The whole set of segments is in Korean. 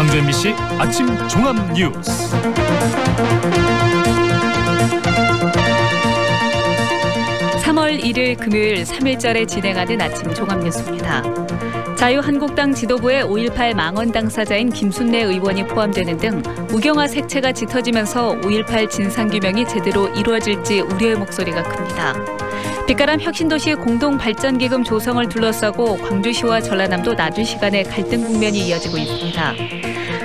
광주 MBC 아침 종합 뉴스. (3월 1일) 금요일 3일절에 진행하는 아침 종합 뉴스입니다. 자유한국당 지도부의 5.18 망언 당사자인 김순례 의원이 포함되는 등 우경화 색채가 짙어지면서 5.18 진상규명이 제대로 이루어질지 우려의 목소리가 큽니다. 빛가람 혁신도시 공동발전기금 조성을 둘러싸고 광주시와 전라남도 나주시 간의 갈등 국면이 이어지고 있습니다.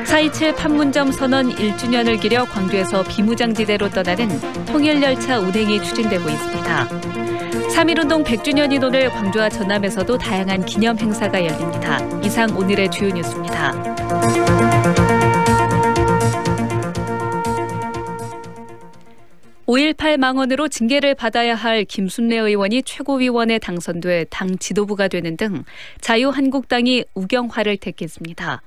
4.27 판문점 선언 1주년을 기려 광주에서 비무장지대로 떠나는 통일열차 운행이 추진되고 있습니다. 3.1운동 100주년인 오늘 광주와 전남에서도 다양한 기념 행사가 열립니다. 이상 오늘의 주요 뉴스입니다. (5.18) 망언으로 징계를 받아야 할 김순례 의원이 최고위원에 당선돼 당 지도부가 되는 등 자유한국당이 우경화를 택했습니다.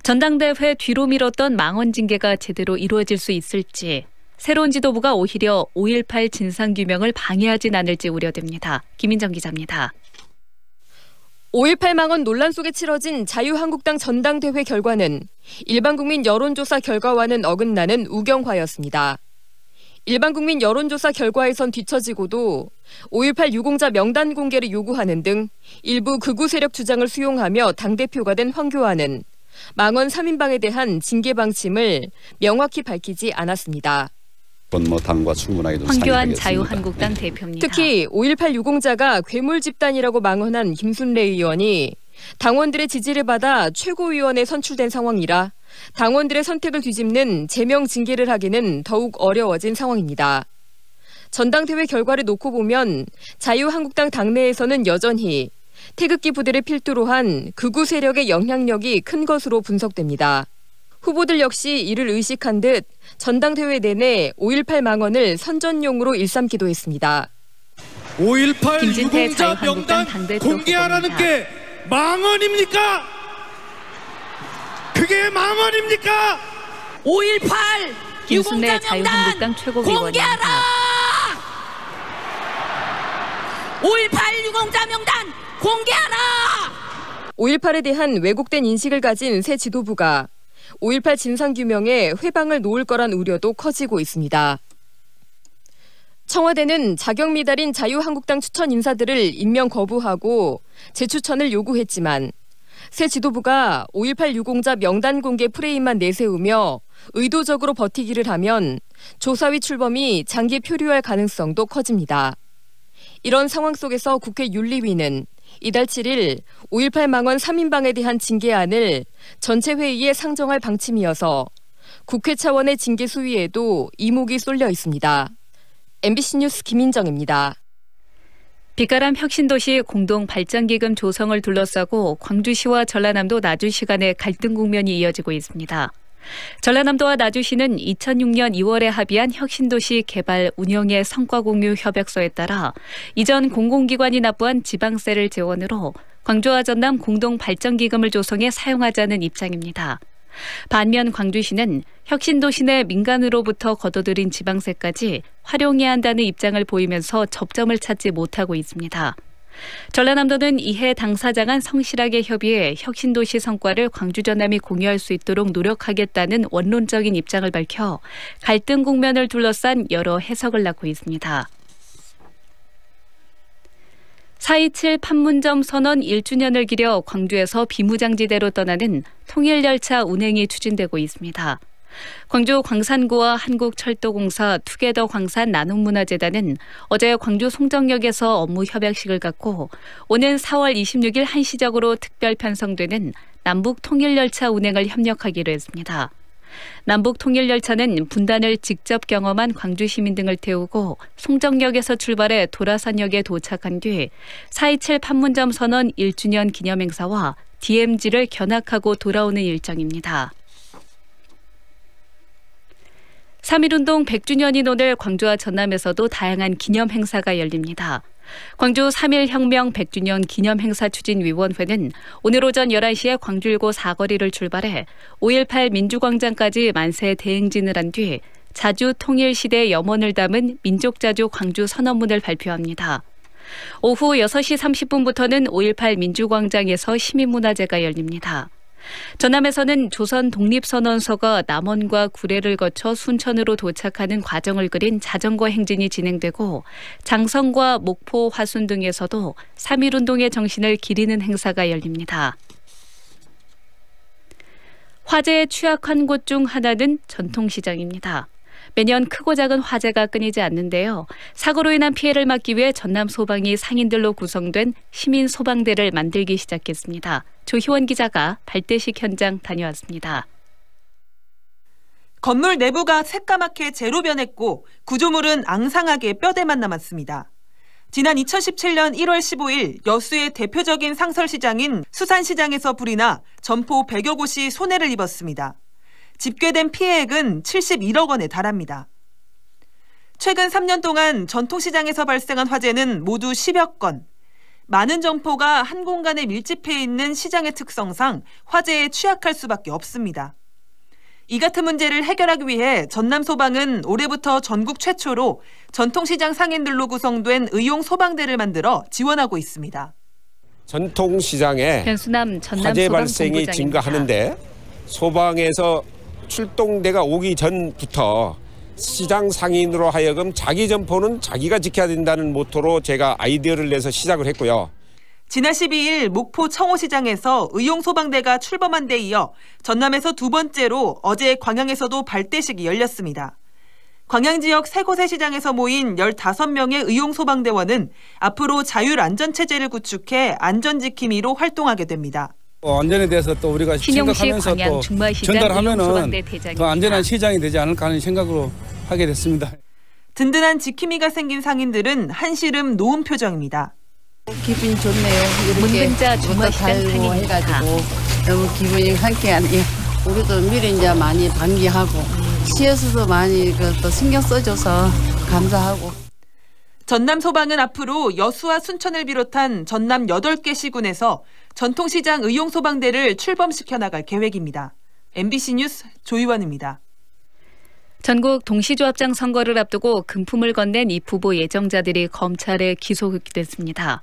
전당대회 뒤로 미뤘던 망언 징계가 제대로 이루어질 수 있을지, 새로운 지도부가 오히려 5.18 진상규명을 방해하진 않을지 우려됩니다. 김민정 기자입니다. 5.18 망언 논란 속에 치러진 자유한국당 전당대회 결과는 일반국민 여론조사 결과와는 어긋나는 우경화였습니다. 일반국민 여론조사 결과에선 뒤처지고도 5.18 유공자 명단 공개를 요구하는 등 일부 극우 세력 주장을 수용하며 당대표가 된 황교안은 망언 3인방에 대한 징계 방침을 명확히 밝히지 않았습니다. 당과 충분하게 황교안 자유한국당 대표입니다. 특히 5.18 유공자가 괴물 집단이라고 망언한 김순례 의원이 당원들의 지지를 받아 최고위원에 선출된 상황이라 당원들의 선택을 뒤집는 제명 징계를 하기는 더욱 어려워진 상황입니다. 전당대회 결과를 놓고 보면 자유한국당 당내에서는 여전히 태극기 부대를 필두로 한 극우 세력의 영향력이 큰 것으로 분석됩니다. 후보들 역시 이를 의식한 듯 전당대회 내내 5.18 망언을 선전용으로 일삼기도 했습니다. 5.18 유공자 명단 공개하라는 게 망언입니까? 그게 망언입니까? 5.18 김순례 자유한국당 최고위원입니다. 5.18 유공자 명단 공개하라! 5.18에 대한 왜곡된 인식을 가진 새 지도부가 5.18 진상규명에 회방을 놓을 거란 우려도 커지고 있습니다. 청와대는 자격 미달인 자유한국당 추천 인사들을 임명 거부하고 재추천을 요구했지만 새 지도부가 5.18 유공자 명단 공개 프레임만 내세우며 의도적으로 버티기를 하면 조사위 출범이 장기 표류할 가능성도 커집니다. 이런 상황 속에서 국회 윤리위는 이달 7일 5.18 망언 3인방에 대한 징계안을 전체 회의에 상정할 방침이어서 국회 차원의 징계 수위에도 이목이 쏠려 있습니다. MBC 뉴스 김민정입니다. 빛가람 혁신도시 공동발전기금 조성을 둘러싸고 광주시와 전라남도 나주시 간의 갈등 국면이 이어지고 있습니다. 전라남도와 나주시는 2006년 2월에 합의한 혁신도시 개발 운영의 성과공유 협약서에 따라 이전 공공기관이 납부한 지방세를 재원으로 광주와 전남 공동발전기금을 조성해 사용하자는 입장입니다. 반면 광주시는 혁신도시 내 민간으로부터 거둬들인 지방세까지 활용해야 한다는 입장을 보이면서 접점을 찾지 못하고 있습니다. 전라남도는 이해 당사자 간 성실하게 협의해 혁신도시 성과를 광주 전남이 공유할 수 있도록 노력하겠다는 원론적인 입장을 밝혀 갈등 국면을 둘러싼 여러 해석을 낳고 있습니다. 4.27 판문점 선언 1주년을 기려 광주에서 비무장지대로 떠나는 통일열차 운행이 추진되고 있습니다. 광주 광산구와 한국철도공사, 투게더 광산 나눔문화재단은 어제 광주 송정역에서 업무 협약식을 갖고 오는 4월 26일 한시적으로 특별 편성되는 남북 통일열차 운행을 협력하기로 했습니다. 남북 통일열차는 분단을 직접 경험한 광주 시민 등을 태우고 송정역에서 출발해 도라산역에 도착한 뒤 4.27 판문점 선언 1주년 기념행사와 DMZ를 견학하고 돌아오는 일정입니다. 3.1운동 100주년인 오늘 광주와 전남에서도 다양한 기념 행사가 열립니다. 광주 3.1혁명 100주년 기념행사 추진위원회는 오늘 오전 11시에 광주일고 사거리를 출발해 5.18 민주광장까지 만세 대행진을 한 뒤 자주 통일시대 염원을 담은 민족자주 광주 선언문을 발표합니다. 오후 6시 30분부터는 5.18 민주광장에서 시민문화제가 열립니다. 전남에서는 조선 독립선언서가 남원과 구례를 거쳐 순천으로 도착하는 과정을 그린 자전거 행진이 진행되고 장성과 목포, 화순 등에서도 3.1운동의 정신을 기리는 행사가 열립니다. 화재에 취약한 곳 중 하나는 전통시장입니다. 매년 크고 작은 화재가 끊이지 않는데요. 사고로 인한 피해를 막기 위해 전남 소방이 상인들로 구성된 시민 소방대를 만들기 시작했습니다. 조희원 기자가 발대식 현장 다녀왔습니다. 건물 내부가 새까맣게 재로 변했고 구조물은 앙상하게 뼈대만 남았습니다. 지난 2017년 1월 15일 여수의 대표적인 상설시장인 수산시장에서 불이 나 점포 100여 곳이 손해를 입었습니다. 집계된 피해액은 71억 원에 달합니다. 최근 3년 동안 전통시장에서 발생한 화재는 모두 10여 건. 많은 점포가 한 공간에 밀집해 있는 시장의 특성상 화재에 취약할 수밖에 없습니다. 이 같은 문제를 해결하기 위해 전남소방은 올해부터 전국 최초로 전통시장 상인들로 구성된 의용 소방대를 만들어 지원하고 있습니다. 전통시장에 화재 발생이 증가하는데 소방에서 출동대가 오기 전부터 시장 상인으로 하여금 자기 점포는 자기가 지켜야 된다는 모토로 제가 아이디어를 내서 시작을 했고요. 지난 12일 목포 청호시장에서 의용소방대가 출범한 데 이어 전남에서 두 번째로 어제 광양에서도 발대식이 열렸습니다. 광양 지역 세 곳의 시장에서 모인 15명의 의용소방대원은 앞으로 자율안전체제를 구축해 안전지킴이로 활동하게 됩니다. 안전에 대해서 또 우리가 생각하면서 또 전달하면은 더 안전한 시장이 되지 않을까 하는 생각으로 하게 됐습니다. 든든한 지킴이가 생긴 상인들은 한시름 놓은 표정입니다. 기분이 좋네요. 이렇게 달고 해가지고 너무 기분이 상쾌하네요. 우리도 미리 이제 많이 방기하고 시에서도 많이 또 신경 써줘서 감사하고. 전남 소방은 앞으로 여수와 순천을 비롯한 전남 8개 시군에서 전통시장 의용소방대를 출범시켜 나갈 계획입니다. MBC 뉴스 조희원입니다. 전국 동시조합장 선거를 앞두고 금품을 건넨 이 후보 예정자들이 검찰에 기소됐습니다.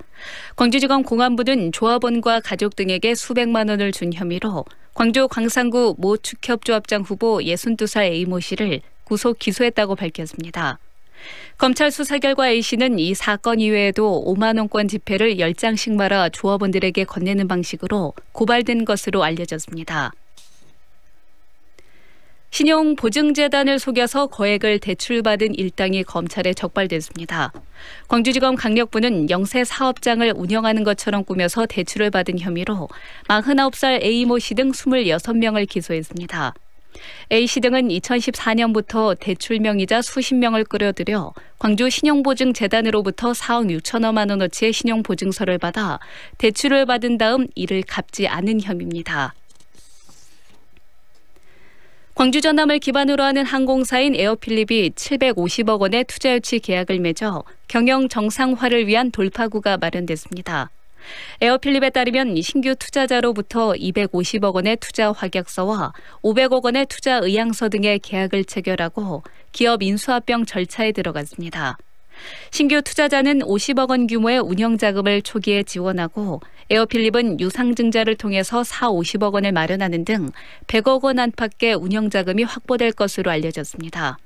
광주지검 공안부는 조합원과 가족 등에게 수백만 원을 준 혐의로 광주 광산구 모 축협조합장 후보 62살 A모 씨를 구속 기소했다고 밝혔습니다. 검찰 수사 결과 A씨는 이 사건 이외에도 5만 원권 지폐를 10장씩 말아 조합원들에게 건네는 방식으로 고발된 것으로 알려졌습니다. 신용보증재단을 속여서 거액을 대출받은 일당이 검찰에 적발됐습니다. 광주지검 강력부는 영세 사업장을 운영하는 것처럼 꾸며서 대출을 받은 혐의로 49살 A모 씨 등 26명을 기소했습니다. A씨 등은 2014년부터 대출명의자 수십 명을 끌어들여 광주 신용보증재단으로부터 4억 6천여만 원어치의 신용보증서를 받아 대출을 받은 다음 이를 갚지 않은 혐의입니다. 광주 전남을 기반으로 하는 항공사인 에어필립이 750억 원의 투자유치 계약을 맺어 경영 정상화를 위한 돌파구가 마련됐습니다. 에어필립에 따르면 신규 투자자로부터 250억 원의 투자 확약서와 500억 원의 투자 의향서 등의 계약을 체결하고 기업 인수합병 절차에 들어갔습니다. 신규 투자자는 50억 원 규모의 운영자금을 초기에 지원하고 에어필립은 유상증자를 통해서 50억 원을 마련하는 등 100억 원 안팎의 운영자금이 확보될 것으로 알려졌습니다.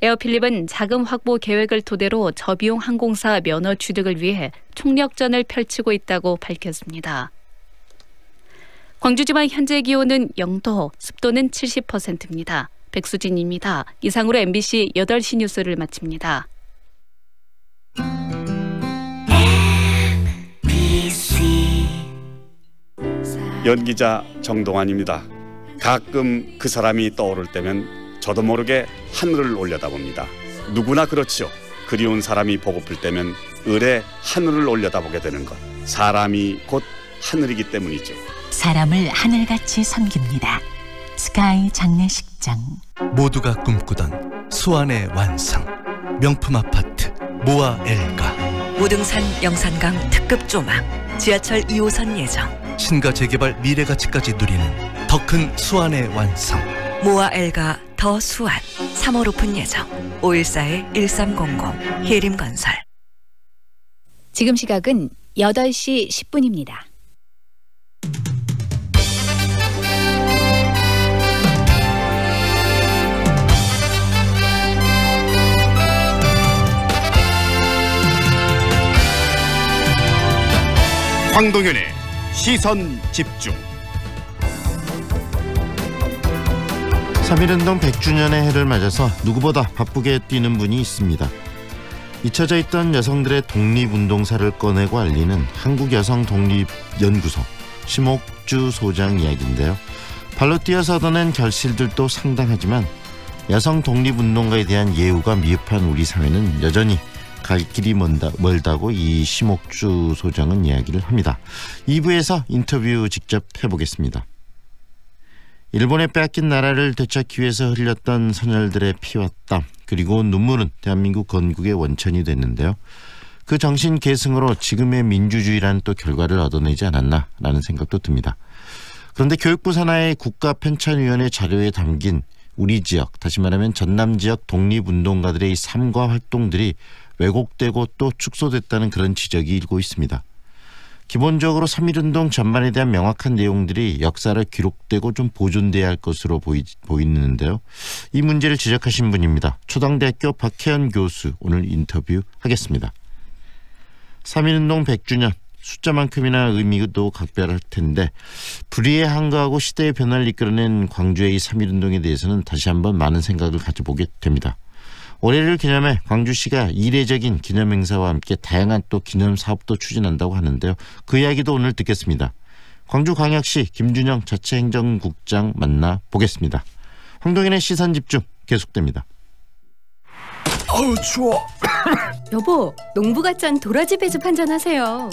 에어필립은 자금 확보 계획을 토대로 저비용 항공사 면허 취득을 위해 총력전을 펼치고 있다고 밝혔습니다. 광주지방 현재 기온은 0도, 습도는 70%입니다. 백수진입니다. 이상으로 MBC 8시 뉴스를 마칩니다. 연기자 정동환입니다. 가끔 그 사람이 떠오를 때면 저도 모르게 하늘을 올려다봅니다. 누구나 그렇지요. 그리운 사람이 보고플 때면 을의 하늘을 올려다보게 되는 것. 사람이 곧 하늘이기 때문이죠. 사람을 하늘같이 섬깁니다. 스카이 장례식장. 모두가 꿈꾸던 수완의 완성. 명품 아파트 모아 엘가. 무등산 영산강 특급 조망. 지하철 2호선 예정. 신가 재개발 미래가치까지 누리는 더 큰 수완의 완성. 모아 엘가 더 수완. 3월 오픈 예정. 514-1300 해림건설. 지금 시각은 8시 10분입니다. 황동현의 시선집중. 3.1운동 100주년의 해를 맞아서 누구보다 바쁘게 뛰는 분이 있습니다. 잊혀져 있던 여성들의 독립운동사를 꺼내고 알리는 한국여성독립연구소 심옥주 소장 이야기인데요. 발로 뛰어서 얻어낸 결실들도 상당하지만 여성 독립운동가에 대한 예우가 미흡한 우리 사회는 여전히 갈 길이 멀다고 이 심옥주 소장은 이야기를 합니다. 2부에서 인터뷰 직접 해보겠습니다. 일본에 빼앗긴 나라를 되찾기 위해서 흘렸던 선열들의 피와 땀 그리고 눈물은 대한민국 건국의 원천이 됐는데요. 그 정신 계승으로 지금의 민주주의라는 또 결과를 얻어내지 않았나라는 생각도 듭니다. 그런데 교육부 산하의 국가편찬위원회 자료에 담긴 우리 지역, 다시 말하면 전남 지역 독립운동가들의 이 삶과 활동들이 왜곡되고 또 축소됐다는 그런 지적이 일고 있습니다. 기본적으로 3.1운동 전반에 대한 명확한 내용들이 역사를 기록되고 좀 보존돼야 할 것으로 보이는데요. 이 문제를 지적하신 분입니다. 초당대학교 박혜연 교수 오늘 인터뷰하겠습니다. 3.1운동 100주년 숫자만큼이나 의미도 각별할 텐데 불의에 항거하고 시대의 변화를 이끌어낸 광주의 이 3.1운동에 대해서는 다시 한번 많은 생각을 가져보게 됩니다. 올해를 기념해 광주시가 이례적인 기념행사와 함께 다양한 또 기념사업도 추진한다고 하는데요. 그 이야기도 오늘 듣겠습니다. 광주광역시 김준영 자치행정국장 만나보겠습니다. 황동현의 시선집중 계속됩니다. 어우 추워. 여보, 농부가 짠 도라지 배즙 한잔 하세요.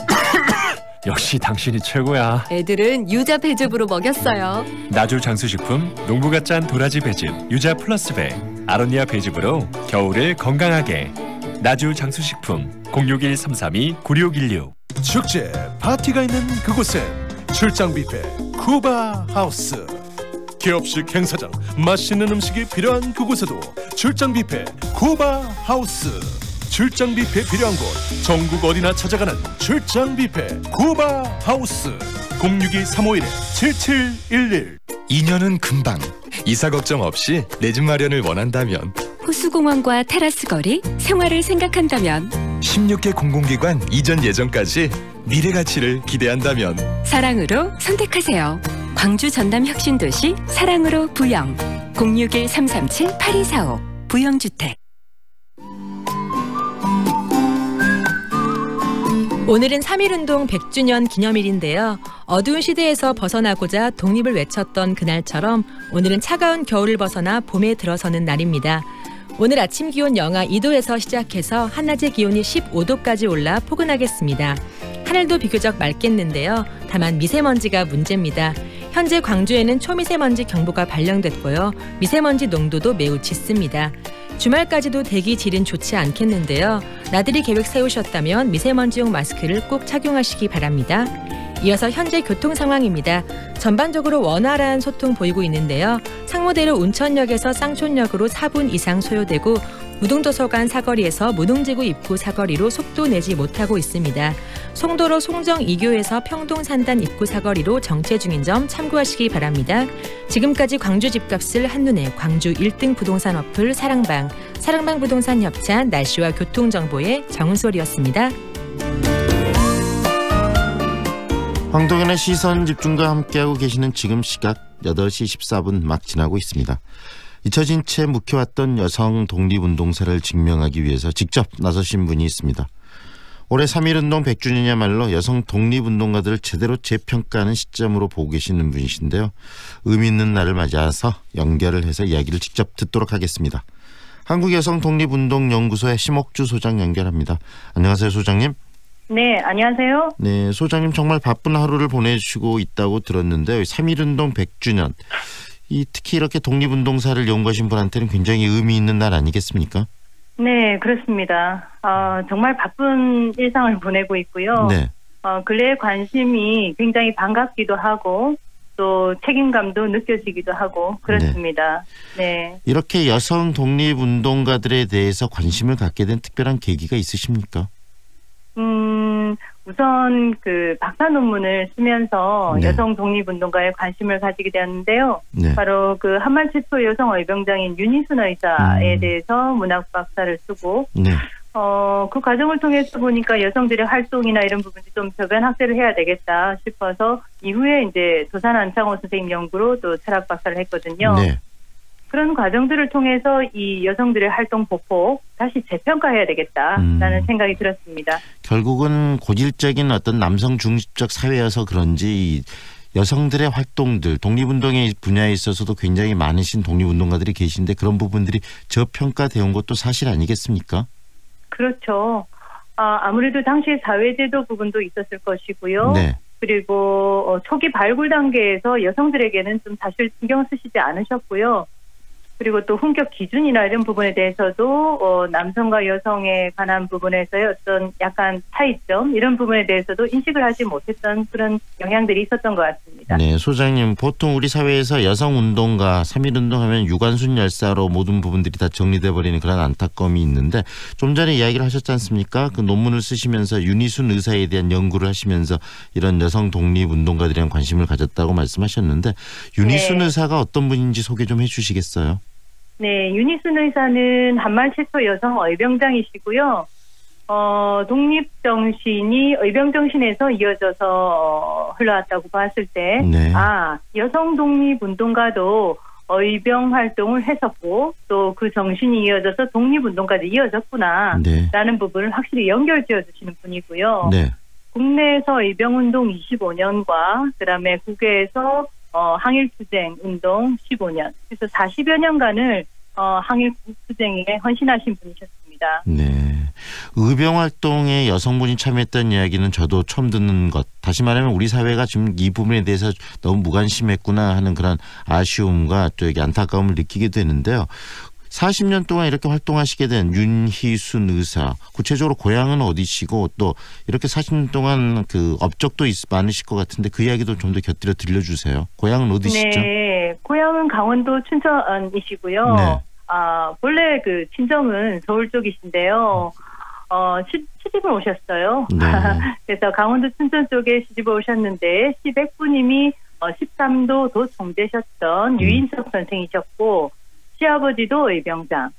역시 당신이 최고야. 애들은 유자 배즙으로 먹였어요. 나주 장수식품 농부가 짠 도라지 배즙 유자 플러스 배 아로니아 배즙으로 겨울을 건강하게. 나주 장수식품 061-332-9616. 축제 파티가 있는 그곳엔 출장 뷔페 쿠바 하우스. 기업식 행사장 맛있는 음식이 필요한 그곳에도 출장 뷔페 쿠바 하우스. 출장 뷔페 필요한 곳 전국 어디나 찾아가는 출장 뷔페 쿠바 하우스. 062-351-7711. 2년은 금방. 이사 걱정 없이 내 집 마련을 원한다면, 호수공원과 테라스 거리, 생활을 생각한다면, 16개 공공기관 이전 예정까지 미래 가치를 기대한다면 사랑으로 선택하세요. 광주 전남 혁신도시 사랑으로 부영. 061-337-8245 부영주택. 오늘은 3.1운동 100주년 기념일인데요. 어두운 시대에서 벗어나고자 독립을 외쳤던 그날처럼 오늘은 차가운 겨울을 벗어나 봄에 들어서는 날입니다. 오늘 아침 기온 영하 2도에서 시작해서 한낮의 기온이 15도까지 올라 포근하겠습니다. 하늘도 비교적 맑겠는데요. 다만 미세먼지가 문제입니다. 현재 광주에는 초미세먼지 경보가 발령됐고요. 미세먼지 농도도 매우 짙습니다. 주말까지도 대기 질은 좋지 않겠는데요. 나들이 계획 세우셨다면 미세먼지용 마스크를 꼭 착용하시기 바랍니다. 이어서 현재 교통 상황입니다. 전반적으로 원활한 소통 보이고 있는데요. 상무대로 운천역에서 쌍촌역으로 4분 이상 소요되고 무등도서관 사거리에서 무등지구 입구 사거리로 속도 내지 못하고 있습니다. 송도로 송정 2교에서 평동산단 입구 사거리로 정체 중인 점 참고하시기 바랍니다. 지금까지 광주 집값을 한눈에 광주 1등 부동산 어플 사랑방 부동산 협찬 날씨와 교통정보의 정은솔이었습니다. 황동현의 시선집중과 함께하고 계시는 지금 시각 8시 14분 막 지나고 있습니다. 잊혀진 채 묵혀왔던 여성 독립운동사를 증명하기 위해서 직접 나서신 분이 있습니다. 올해 3.1운동 100주년이야말로 여성 독립운동가들을 제대로 재평가하는 시점으로 보고 계시는 분이신데요. 의미 있는 날을 맞아서 연결을 해서 이야기를 직접 듣도록 하겠습니다. 한국여성독립운동연구소의 심옥주 소장 연결합니다. 안녕하세요, 소장님. 네, 안녕하세요. 네, 소장님 정말 바쁜 하루를 보내시고 있다고 들었는데요. 3.1운동 100주년. 특히 이렇게 독립운동사를 연구하신 분한테는 굉장히 의미 있는 날 아니겠습니까? 네, 그렇습니다. 정말 바쁜 일상을 보내고 있고요. 네. 근래에 관심이 굉장히 반갑기도 하고 또 책임감도 느껴지기도 하고 그렇습니다. 네. 이렇게 여성 독립운동가들에 대해서 관심을 갖게 된 특별한 계기가 있으십니까? 우선 그 박사 논문을 쓰면서 네. 여성 독립운동가에 관심을 가지게 되었는데요. 네. 바로 그 한만 최초 여성 의병장인 윤희순 의사에 대해서 문학 박사를 쓰고 네. 그 과정을 통해서 보니까 여성들의 활동이나 이런 부분이 좀 저변 확대를 해야 되겠다 싶어서 이후에 이제 도산 안창호 선생님 연구로 또 철학 박사를 했거든요. 네. 그런 과정들을 통해서 이 여성들의 활동 보폭 다시 재평가해야 되겠다라는 생각이 들었습니다. 결국은 고질적인 어떤 남성 중립적 사회여서 그런지 여성들의 활동들, 독립운동의 분야에 있어서도 굉장히 많으신 독립운동가들이 계신데 그런 부분들이 저평가되어 온 것도 사실 아니겠습니까? 그렇죠. 아무래도 당시 사회제도 부분도 있었을 것이고요. 네. 그리고 초기 발굴 단계에서 여성들에게는 좀 사실 신경 쓰시지 않으셨고요. 그리고 또 훈격 기준이나 이런 부분에 대해서도 남성과 여성에 관한 부분에서의 어떤 약간 차이점 이런 부분에 대해서도 인식을 하지 못했던 그런 영향들이 있었던 것 같습니다. 네, 소장님 보통 우리 사회에서 여성운동가 3.1운동하면 유관순 열사로 모든 부분들이 다 정리돼 버리는 그런 안타까움이 있는데 좀 전에 이야기를 하셨지 않습니까? 그 논문을 쓰시면서 윤희순 의사에 대한 연구를 하시면서 이런 여성 독립운동가들에 대한 관심을 가졌다고 말씀하셨는데 윤희순 네. 의사가 어떤 분인지 소개 좀 해주시겠어요? 네, 윤희순 의사는 한말 최초 여성 의병장이시고요. 독립정신이 의병정신에서 이어져서 흘러왔다고 봤을 때, 네. 여성 독립운동가도 의병 활동을 했었고, 또 그 정신이 이어져서 독립운동까지 이어졌구나, 네. 라는 부분을 확실히 연결지어 주시는 분이고요. 네. 국내에서 의병운동 25년과, 그 다음에 국외에서 항일투쟁 운동 15년. 그래서 40여 년간을 항일투쟁에 헌신하신 분이셨습니다. 네. 의병활동에 여성분이 참여했다는 이야기는 저도 처음 듣는 것. 다시 말하면 우리 사회가 지금 이 부분에 대해서 너무 무관심했구나 하는 그런 아쉬움과 또 여기 안타까움을 느끼게 되는데요. 40년 동안 이렇게 활동하시게 된 윤희순 의사, 구체적으로 고향은 어디시고 또 이렇게 40년 동안 그 업적도 많으실 것 같은데 그 이야기도 좀 더 곁들여 들려주세요. 고향은 어디시죠? 네, 고향은 강원도 춘천이시고요. 네. 본래 그 친정은 서울 쪽이신데요. 시집을 오셨어요. 네. 그래서 강원도 춘천 쪽에 시집을 오셨는데 시백부님이 13도 도총재셨던 유인석 선생이셨고 시아버지도 의병장,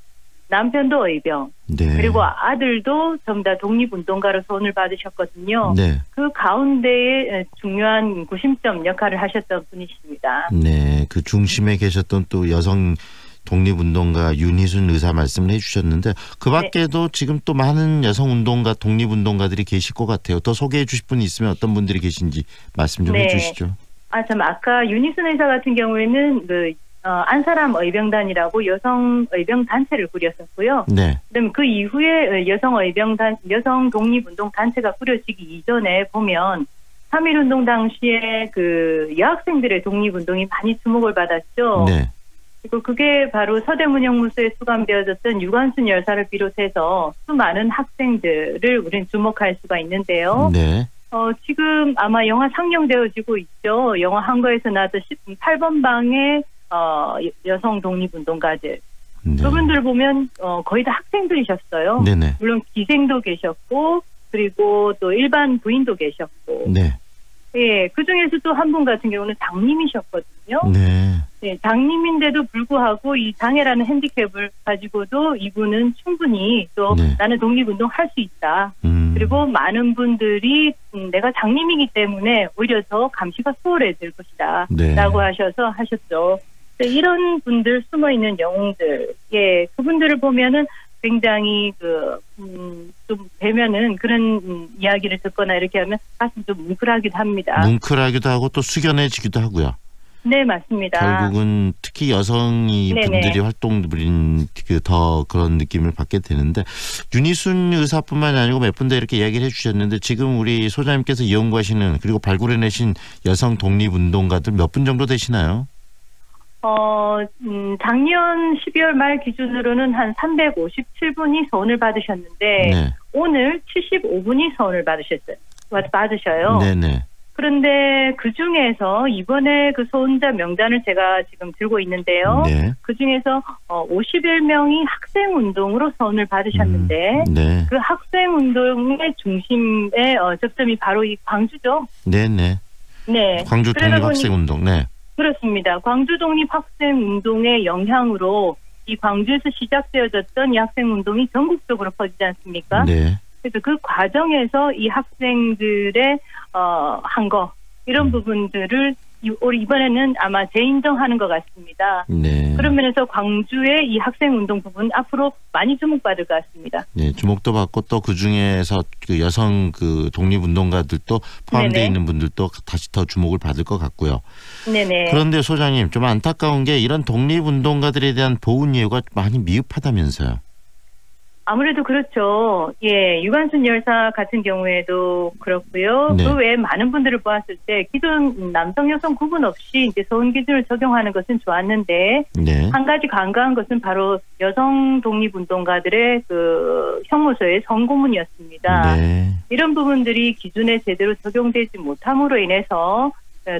남편도 의병, 네. 그리고 아들도 전부 다 독립운동가로 소원을 받으셨거든요. 네. 그 가운데에 중요한 구심점 역할을 하셨던 분이십니다. 네, 그 중심에 계셨던 또 여성 독립운동가 윤희순 의사 말씀을 해주셨는데 그 밖에도 네. 지금 또 많은 여성운동가, 독립운동가들이 계실 것 같아요. 더 소개해 주실 분이 있으면 어떤 분들이 계신지 말씀 좀 네. 해주시죠. 아까 윤희순 의사 같은 경우에는 안사람 의병단이라고 여성 의병 단체를 꾸렸었고요. 네. 그다음에 그 이후에 여성 독립운동 단체가 꾸려지기 이전에 보면 3.1운동 당시에 그 여학생들의 독립운동이 많이 주목을 받았죠. 네. 그리고 그게 바로 서대문형무소에 수감되어졌던 유관순 열사를 비롯해서 수많은 학생들을 우리는 주목할 수가 있는데요. 네. 지금 아마 영화 상영되어지고 있죠. 영화 한거에서 나왔던 8번 방의 여성 독립운동가들. 네. 그분들 보면 거의 다 학생들이셨어요. 네네. 물론 기생도 계셨고 그리고 또 일반 부인도 계셨고. 네. 예, 그중에서 또 한 분 같은 경우는 장님이셨거든요. 네. 네, 장님인데도 불구하고 이 장애라는 핸디캡을 가지고도 이분은 충분히 또 네. 나는 독립운동 할 수 있다. 그리고 많은 분들이 내가 장님이기 때문에 오히려 더 감시가 수월해질 것이다. 네. 라고 하셨죠. 이런 분들 숨어있는 영웅들, 예, 그분들을 보면은 굉장히 좀 뵈면은 그런 이야기를 듣거나 이렇게 하면 가슴 좀 뭉클하기도 합니다. 뭉클하기도 하고 또 숙연해지기도 하고요. 네, 맞습니다. 결국은 특히 여성이 네네. 분들이 활동들인 더 그런 느낌을 받게 되는데 윤희순 의사뿐만이 아니고 몇 분 더 이렇게 이야기를 해주셨는데 지금 우리 소장님께서 연구하시는 그리고 발굴해내신 여성 독립운동가들 몇 분 정도 되시나요? 작년 12월 말 기준으로는 한 357분이 소원을 받으셨는데 네. 오늘 75분이 소원을 받으셔요. 네네. 그런데 그 중에서 이번에 그 소원자 명단을 제가 지금 들고 있는데요. 네. 그 중에서 51명이 학생운동으로 소원을 받으셨는데 네. 그 학생운동의 중심의 접점이 바로 이 광주죠. 네네. 네. 광주 독립학생운동. 네. 그렇습니다. 광주 독립학생운동의 영향으로 이 광주에서 시작되어졌던 이 학생운동이 전국적으로 퍼지지 않습니까? 네. 그래서 그 과정에서 이 학생들의 한 거 이런 부분들을 이번에는 아마 재인정하는 것 같습니다. 네. 그런 면에서 광주의 이 학생운동 부분 앞으로 많이 주목받을 것 같습니다. 네, 주목도 받고 또 그 중에서 그 여성 그 독립운동가들도 포함되어 네네. 있는 분들도 다시 더 주목을 받을 것 같고요. 네네. 그런데 소장님 좀 안타까운 게 이런 독립운동가들에 대한 보훈 예우가 많이 미흡하다면서요. 아무래도 그렇죠. 예, 유관순 열사 같은 경우에도 그렇고요. 네. 그 외에 많은 분들을 보았을 때 기존 남성 여성 구분 없이 이제 서훈 기준을 적용하는 것은 좋았는데 네. 한 가지 간과한 것은 바로 여성 독립운동가들의 그 형무소의 성고문이었습니다. 네. 이런 부분들이 기준에 제대로 적용되지 못함으로 인해서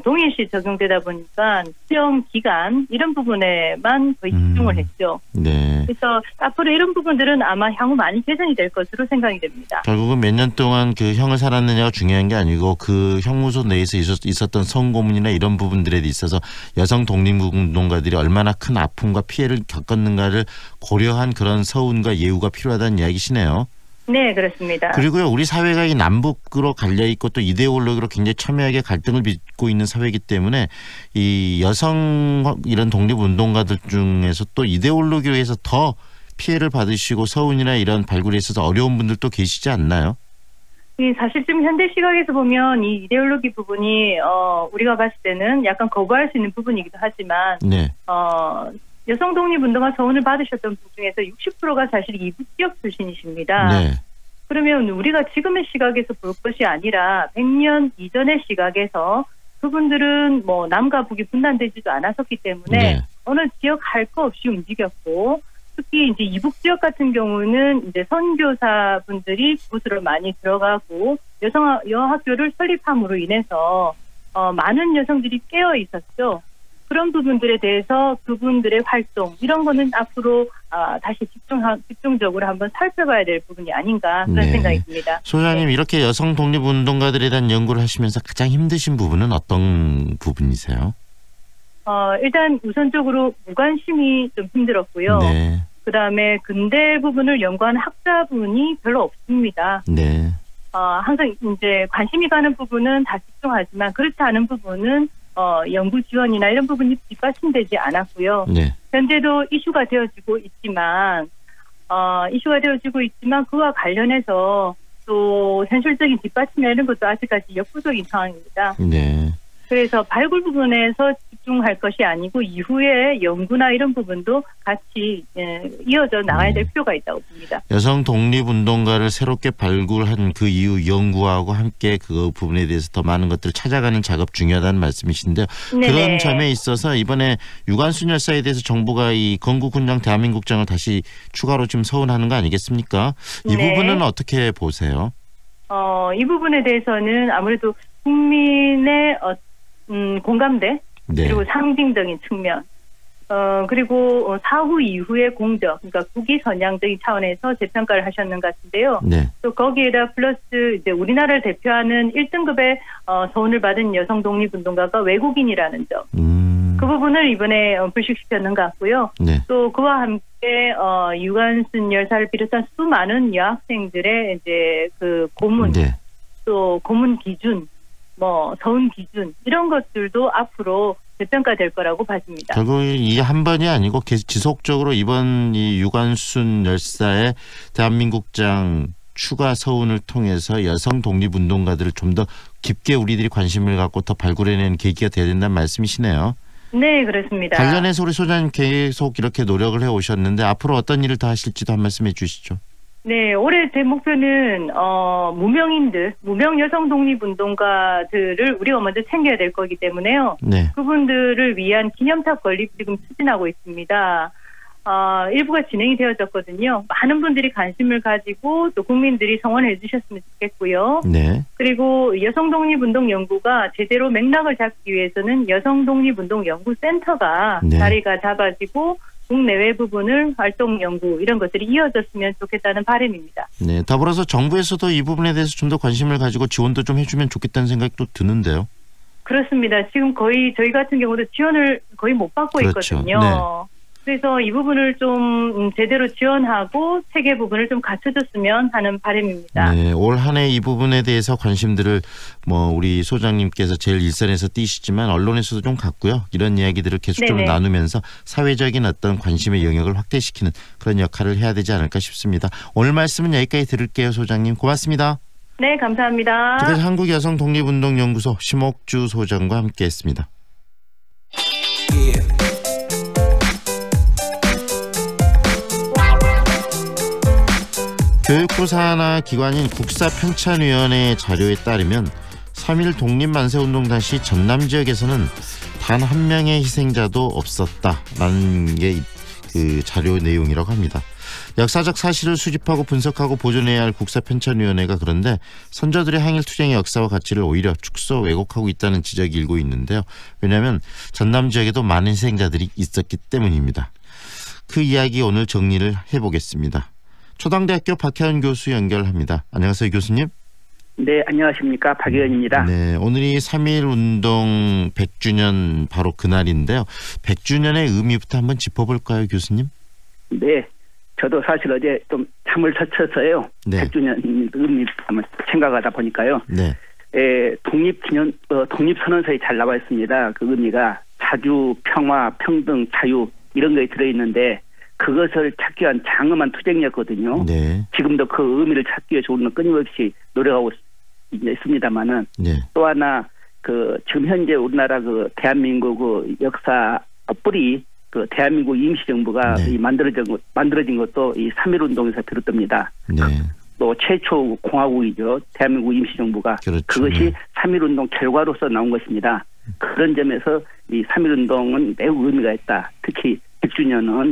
동일시 적용되다 보니까 시험 기간 이런 부분에만 거의 집중을 했죠. 네. 그래서 앞으로 이런 부분들은 아마 향후 많이 개선이 될 것으로 생각이 됩니다. 결국은 몇 년 동안 그 형을 살았느냐가 중요한 게 아니고 그 형무소 내에서 있었던 성고문이나 이런 부분들에 있어서 여성 독립운동가들이 얼마나 큰 아픔과 피해를 겪었는가를 고려한 그런 서운과 예우가 필요하다는 이야기시네요. 네, 그렇습니다. 그리고요, 우리 사회가 이 남북으로 갈려 있고 또 이데올로기로 굉장히 첨예하게 갈등을 빚고 있는 사회이기 때문에 이 여성 이런 독립운동가들 중에서 또 이데올로기로 해서 더 피해를 받으시고 서운이나 이런 발굴에 있어서 어려운 분들도 계시지 않나요? 예, 사실 지금 현대 시각에서 보면 이 이데올로기 부분이 우리가 봤을 때는 약간 거부할 수 있는 부분이기도 하지만 네. 여성 독립운동가 서훈을 받으셨던 분 중에서 60%가 사실 이북 지역 출신이십니다. 네. 그러면 우리가 지금의 시각에서 볼 것이 아니라 100년 이전의 시각에서 그분들은 뭐 남과 북이 분단되지도 않았었기 때문에 네. 어느 지역 할 거 없이 움직였고 특히 이제 이북 지역 같은 경우는 이제 선교사분들이 그곳으로 많이 들어가고 여학교를 설립함으로 인해서 많은 여성들이 깨어 있었죠. 그런 부분들에 대해서 그분들의 활동 이런 거는 앞으로 다시 집중적으로 한번 살펴봐야 될 부분이 아닌가 그런 네. 생각이 듭니다. 소장님, 네. 이렇게 여성 독립운동가들에 대한 연구를 하시면서 가장 힘드신 부분은 어떤 부분이세요? 일단 우선적으로 무관심이 좀 힘들었고요. 네. 그다음에 근대 부분을 연구하는 학자분이 별로 없습니다. 네. 항상 이제 관심이 가는 부분은 다 집중하지만 그렇지 않은 부분은 연구 지원이나 이런 부분이 뒷받침되지 않았고요. 네. 현재도 이슈가 되어지고 있지만 그와 관련해서 또 현실적인 뒷받침이나 이런 것도 아직까지 역부족인 상황입니다. 네. 그래서 발굴 부분에서 집중할 것이 아니고 이후에 연구나 이런 부분도 같이 이어져 나가야 될 필요가 있다고 봅니다. 여성 독립운동가를 새롭게 발굴한 그 이후 연구하고 함께 그 부분에 대해서 더 많은 것들을 찾아가는 작업 중요하다는 말씀이신데요. 네네. 그런 점에 있어서 이번에 유관순 열사에 대해서 정부가 이 건국훈장 대한민국장을 다시 추가로 지금 서운하는 거 아니겠습니까? 이 네. 부분은 어떻게 보세요? 이 부분에 대해서는 아무래도 국민의 공감대 네. 그리고 상징적인 측면 그리고 사후 이후의 공적 그러니까 국위 선양적인 차원에서 재평가를 하셨는 것 같은데요. 네. 또 거기에다 플러스 이제 우리나라를 대표하는 1등급의 서훈을 받은 여성 독립운동가가 외국인이라는 점. 그 부분을 이번에 불식시켰는 것 같고요. 네. 또 그와 함께 유관순 열사를 비롯한 수많은 여학생들의 이제 그 고문, 네. 또 고문 기준, 서훈 기준 이런 것들도 앞으로 재평가될 거라고 봐집니다. 결국 이 한 번이 아니고 계속 지속적으로 이번 이 유관순 열사의 대한민국장 추가 서훈을 통해서 여성 독립운동가들을 좀 더 깊게 우리들이 관심을 갖고 더 발굴해내는 계기가 돼야 된다는 말씀이시네요. 네, 그렇습니다. 관련해서 우리 소장님 계속 이렇게 노력을 해오셨는데 앞으로 어떤 일을 더 하실지도 한 말씀해 주시죠. 네, 올해 제 목표는 무명 여성 독립운동가들을 우리가 먼저 챙겨야 될 거기 때문에요. 네. 그분들을 위한 기념탑 건립 지금 추진하고 있습니다. 일부가 진행이 되어졌거든요. 많은 분들이 관심을 가지고 또 국민들이 성원해 주셨으면 좋겠고요. 네. 그리고 여성 독립운동 연구가 제대로 맥락을 잡기 위해서는 여성 독립운동 연구센터가 네. 자리가 잡아지고 국내외 부분을 활동 연구 이런 것들이 이어졌으면 좋겠다는 바람입니다. 네, 더불어서 정부에서도 이 부분에 대해서 좀 더 관심을 가지고 지원도 좀 해주면 좋겠다는 생각도 드는데요. 그렇습니다. 지금 거의 저희 같은 경우도 지원을 거의 못 받고 그렇죠. 있거든요. 네. 그래서 이 부분을 좀 제대로 지원하고 체계 부분을 좀 갖춰줬으면 하는 바람입니다. 네, 올 한 해 이 부분에 대해서 관심들을 우리 소장님께서 제일 일선에서 띄시지만 언론에서도 좀 갖고요. 이런 이야기들을 계속적으로 나누면서 사회적인 어떤 관심의 영역을 확대시키는 그런 역할을 해야 되지 않을까 싶습니다. 오늘 말씀은 여기까지 들을게요. 소장님 고맙습니다. 네, 감사합니다. 지금까지 한국여성독립운동연구소 심옥주 소장과 함께했습니다. 교육부 산하 기관인 국사편찬위원회 자료에 따르면 3.1 독립만세운동 당시 전남 지역에서는 단 한 명의 희생자도 없었다라는 게 그 자료 내용이라고 합니다. 역사적 사실을 수집하고 분석하고 보존해야 할 국사편찬위원회가 그런데 선조들의 항일투쟁의 역사와 가치를 오히려 축소 왜곡하고 있다는 지적이 일고 있는데요. 왜냐하면 전남 지역에도 많은 희생자들이 있었기 때문입니다. 그 이야기 오늘 정리를 해보겠습니다. 초당대학교 박혜원 교수 연결합니다. 안녕하세요, 교수님. 네, 안녕하십니까. 박혜원입니다. 네, 오늘이 3.1운동 100주년 바로 그날인데요. 100주년의 의미부터 한번 짚어볼까요, 교수님? 네, 저도 사실 어제 좀 잠을 설쳐서요. 네. 100주년 의미 한번 생각하다 보니까요. 네. 독립선언서에 잘 나와 있습니다. 그 의미가 자주, 평화, 평등, 자유 이런 거에 들어있는데 그것을 찾기 위한 장엄한 투쟁이었거든요. 네. 지금도 그 의미를 찾기 위해서 우리는 끊임없이 노력하고 있습니다만은 또 하나 지금 현재 우리나라 대한민국 역사 뿌리 대한민국 임시정부가 만들어진 것도 이 3.1운동에서 비롯됩니다. 네. 또 최초 공화국이죠. 대한민국 임시정부가. 그렇죠. 그것이 3.1운동 결과로서 나온 것입니다. 그런 점에서 이 3.1운동은 매우 의미가 있다. 특히 100주년은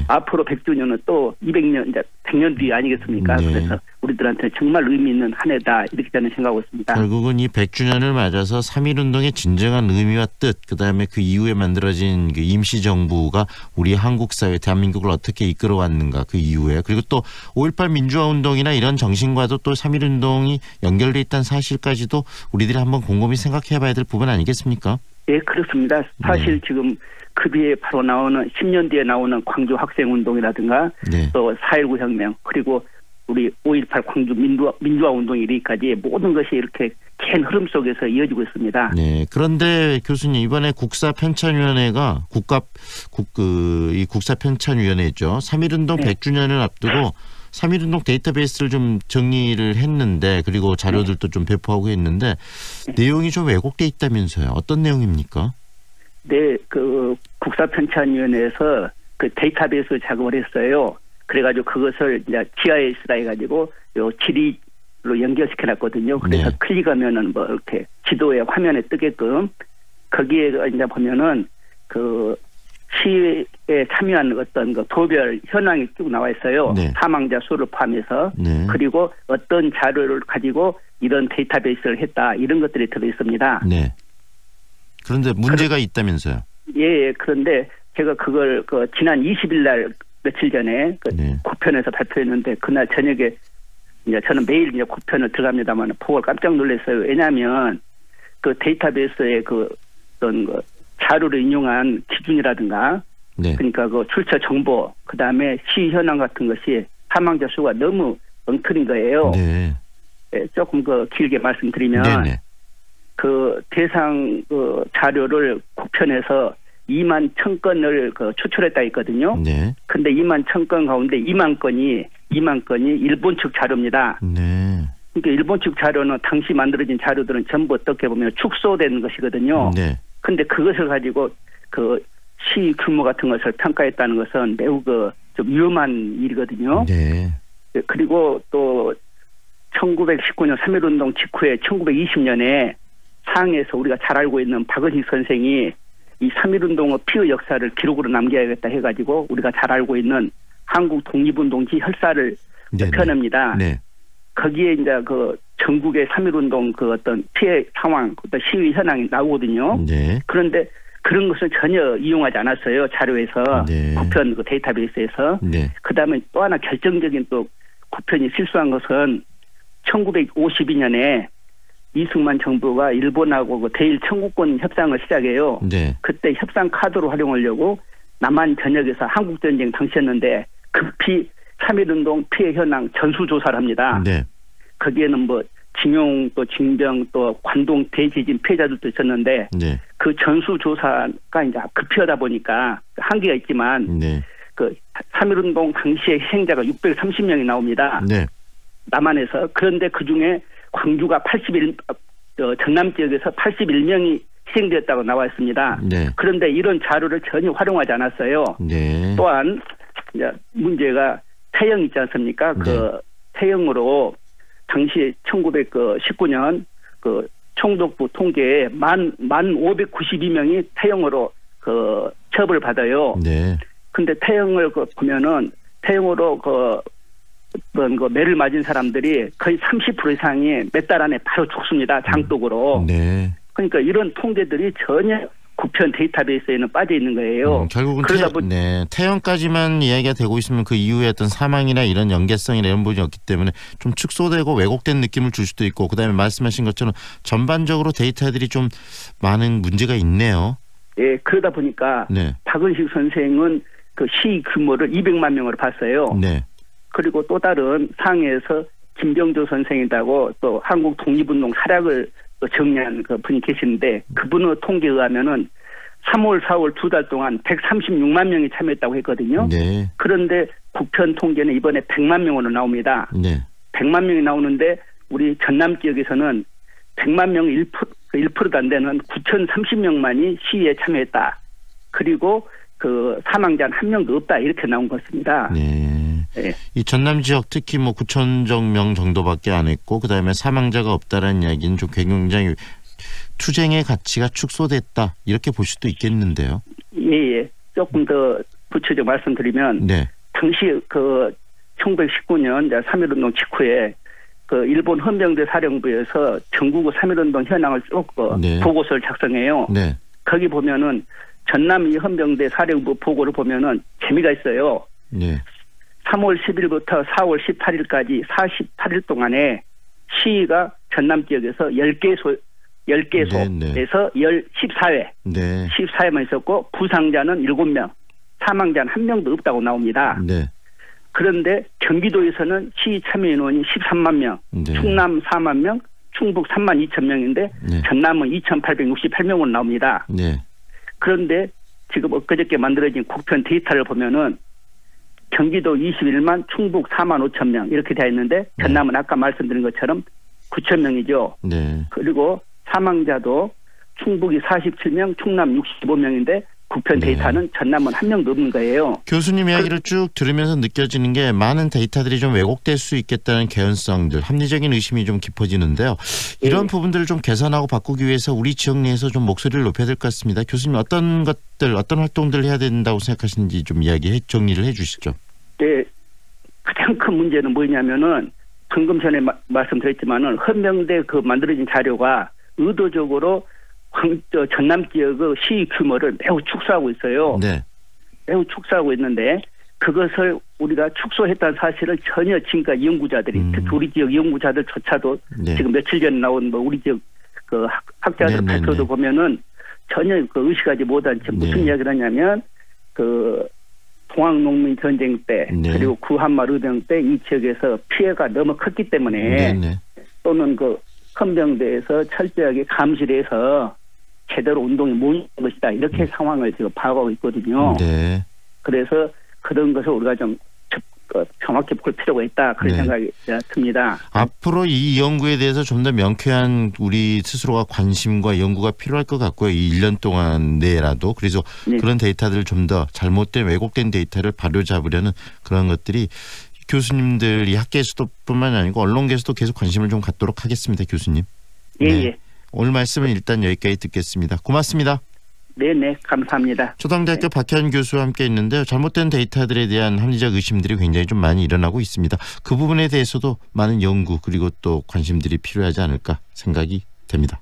앞으로 100주년은 또 200년, 이제 100년 뒤 아니겠습니까? 그래서 우리들한테 정말 의미 있는 한 해다 이렇게 저는 생각하고 있습니다. 결국은 이 100주년을 맞아서 3.1운동의 진정한 의미와 뜻, 그다음에 그 이후에 만들어진 그 임시정부가 우리 한국 사회, 대한민국을 어떻게 이끌어왔는가 그 이후에, 그리고 또 5.18 민주화운동이나 이런 정신과도 또 3.1운동이 연결돼 있다는 사실까지도 우리들이 한번 곰곰이 생각해봐야 될 부분 아니겠습니까? 네, 그렇습니다. 사실 지금 그 뒤에 바로 나오는 10년 뒤에 나오는 광주 학생운동이라든가 또 4.19 혁명 그리고 우리 5.18 광주 민주화운동 이르기까지 모든 것이 이렇게 긴 흐름 속에서 이어지고 있습니다. 네. 그런데 교수님 이번에 국사편찬위원회가 이 국사편찬위원회죠. 3.1운동 100주년을 앞두고 3.1운동 데이터베이스를 좀 정리를 했는데 그리고 자료들도 좀 배포하고 했는데 내용이 좀 왜곡돼 있다면서요. 어떤 내용입니까? 네, 국사편찬위원회에서 그 데이터베이스 작업을 했어요. 그래가지고 그것을 이제 GIS라 해가지고 요 지리로 연결시켜놨거든요. 그래서 클릭하면은 이렇게 지도에 화면에 뜨게끔 거기에 이제 보면은 시위에 참여한 어떤 도별 현황이 쭉 나와 있어요. 사망자 수를 포함해서. 그리고 어떤 자료를 가지고 이런 데이터베이스를 했다. 이런 것들이 들어있습니다. 네. 그런데 문제가 있다면서요? 예, 그런데 제가 그걸 지난 20일 날 며칠 전에 고편에서 발표했는데 그날 저녁에 이제 저는 매일 이제 고편을 들어갑니다만 보고 깜짝 놀랐어요. 왜냐하면 그 데이터베이스에 어떤 자료를 인용한 기준이라든가 그러니까 출처 정보 그다음에 시위 현황 같은 것이 사망자 수가 너무 엉터리인 거예요. 네, 조금 길게 말씀드리면 그 대상 자료를 국편에서 2만 1,000건을 추출했다 했거든요. 근데 2만 1,000건 가운데 2만 건이 일본 측 자료입니다. 그러니까 일본 측 자료는 당시 만들어진 자료들은 전부 어떻게 보면 축소된 것이거든요. 근데 그것을 가지고 시위 규모 같은 것을 평가했다는 것은 매우 좀 위험한 일이거든요. 그리고 또 1919년 3.1운동 직후에 1920년에 상해에서 우리가 잘 알고 있는 박은희 선생이 이 3.1운동의 피의 역사를 기록으로 남겨야겠다 해가지고 우리가 잘 알고 있는 한국 독립운동지 혈사를 펴냅니다. 거기에 이제 전국의 3.1운동 어떤 피해 상황, 어떤 시위 현황이 나오거든요. 그런데 그런 것은 전혀 이용하지 않았어요. 자료에서, 국편 데이터베이스에서. 그다음에 또 하나 결정적인 또 국편이 실수한 것은 1952년에 이승만 정부가 일본하고 대일 청구권 협상을 시작해요. 그때 협상 카드로 활용하려고 남한 전역에서 한국전쟁 당시였는데 급히 3.1운동 피해 현황 전수조사를 합니다. 네. 거기에는 뭐 징용 또 징병 또 관동 대지진 피해자들도 있었는데 네. 그 전수조사가 이제 급히하다 보니까 한계가 있지만 네. 그 3.1운동 당시의 희생자가 630명이 나옵니다. 네. 남한에서. 그런데 그중에 광주가 전남 지역에서 81명이 희생되었다고 나와 있습니다. 네. 그런데 이런 자료를 전혀 활용하지 않았어요. 네. 또한 이제 문제가 태영 있지 않습니까? 네. 그 태영으로 당시 1919년 그 총독부 통계에 1,592명이 태영으로 그 처벌을 받아요. 네. 근데 태영을 보면은 태영으로 어떤 매를 맞은 사람들이 거의 30% 이상이 몇 달 안에 바로 죽습니다. 장독으로. 네. 그러니까 이런 통계들이 전혀 국편 데이터베이스에는 빠져 있는 거예요. 결국은 태영까지만 이야기가 되고 있으면 그 이후에 어떤 사망이나 이런 연계성이나 이런 부분이 없기 때문에 좀 축소되고 왜곡된 느낌을 줄 수도 있고, 그다음에 말씀하신 것처럼 전반적으로 데이터들이 좀 많은 문제가 있네요. 예, 그러다 보니까 네. 박은식 선생은 그 시위 규모를 200만 명으로 봤어요. 네. 그리고 또 다른 상해에서 김병조 선생이라고 또 한국 독립운동 사략을 또 정리한 그 분이 계시는데, 그분의 통계에 의하면은 3월, 4월 2달 동안 136만 명이 참여했다고 했거든요. 네. 그런데 국편 통계는 이번에 100만 명으로 나옵니다. 네. 100만 명이 나오는데 우리 전남 지역에서는 100만 명 1%도 안 되는 9,030명만이 시위에 참여했다. 그리고 그 사망자는 한 명도 없다. 이렇게 나온 것입니다. 네. 네. 이 전남 지역 특히 뭐 9,000정 명 정도밖에 안 했고, 그다음에 사망자가 없다라는 이야기는 좀 굉장히 투쟁의 가치가 축소됐다, 이렇게 볼 수도 있겠는데요. 예. 조금 더 구체적 말씀드리면, 네. 당시 그 1919년 3.1운동 직후에 그 일본 헌병대 사령부에서 전국의 3.1운동 현황을 쭉 네. 보고서를 작성해요. 네. 거기 보면은 전남 이 헌병대 사령부 보고를 보면은 재미가 있어요. 네. 3월 10일부터 4월 18일까지 48일 동안에 시위가 전남 지역에서 10개소에서 14회, 네. 14회만 있었고 부상자는 7명, 사망자는 1명도 없다고 나옵니다. 네. 그런데 경기도에서는 시위 참여 인원이 13만 명, 네. 충남 4만 명, 충북 3만 2천 명인데 네. 전남은 2,868명으로 나옵니다. 네. 그런데 지금 엊그저께 만들어진 국편 데이터를 보면은 경기도 21만, 충북 4만 5천 명 이렇게 되어 있는데 전남은 아까 말씀드린 것처럼 9천 명이죠. 네. 그리고 사망자도 충북이 47명, 충남 65명인데 국편 데이터는 전남은 한 명도 없는 거예요. 교수님 이야기를 쭉 들으면서 느껴지는 게 많은 데이터들이 좀 왜곡될 수 있겠다는 개연성들, 합리적인 의심이 좀 깊어지는데요. 이런 부분들을 좀 개선하고 바꾸기 위해서 우리 지역 내에서 좀 목소리를 높여야 될 것 같습니다. 교수님 어떤 것들, 어떤 활동들을 해야 된다고 생각하시는지 좀 정리를 해 주시죠. 네. 가장 큰 문제는 뭐냐면은 방금 전에 말씀드렸지만은 헌병대 그 만들어진 자료가 의도적으로 전남 지역의 시위 규모를 매우 축소하고 있어요. 네. 매우 축소하고 있는데 그것을 우리가 축소했다는 사실을 전혀 지금까지 연구자들이 특히 우리 지역 연구자들조차도 네. 지금 며칠 전에 나온 뭐 우리 지역 그 학자들 발표도 보면은 전혀 그 의식하지 못한 채 무슨 이야기를 하냐면 그 동학농민 전쟁 때 그리고 구한말 의병 때 이 지역에서 피해가 너무 컸기 때문에 또는 그 헌병대에서 철저하게 감시를 해서 제대로 운동이 못 있는 것이다. 이렇게 상황을 지금 봐가고 있거든요. 네. 그래서 그런 것을 우리가 좀 정확히 볼 필요가 있다. 그런 생각이 듭니다. 앞으로 이 연구에 대해서 좀 더 명쾌한 우리 스스로가 관심과 연구가 필요할 것 같고요. 이 1년 동안 내라도. 그래서 그런 데이터들을 좀 더 잘못된 왜곡된 데이터를 바로잡으려는 그런 것들이 교수님들이 학계에서도 뿐만 아니고 언론계에서도 계속 관심을 좀 갖도록 하겠습니다. 교수님. 예. 오늘 말씀은 일단 여기까지 듣겠습니다. 고맙습니다. 네네. 감사합니다. 초당대학교 박현 교수와 함께 있는데요. 잘못된 데이터들에 대한 합리적 의심들이 굉장히 좀 많이 일어나고 있습니다. 그 부분에 대해서도 많은 연구 그리고 또 관심들이 필요하지 않을까 생각이 됩니다.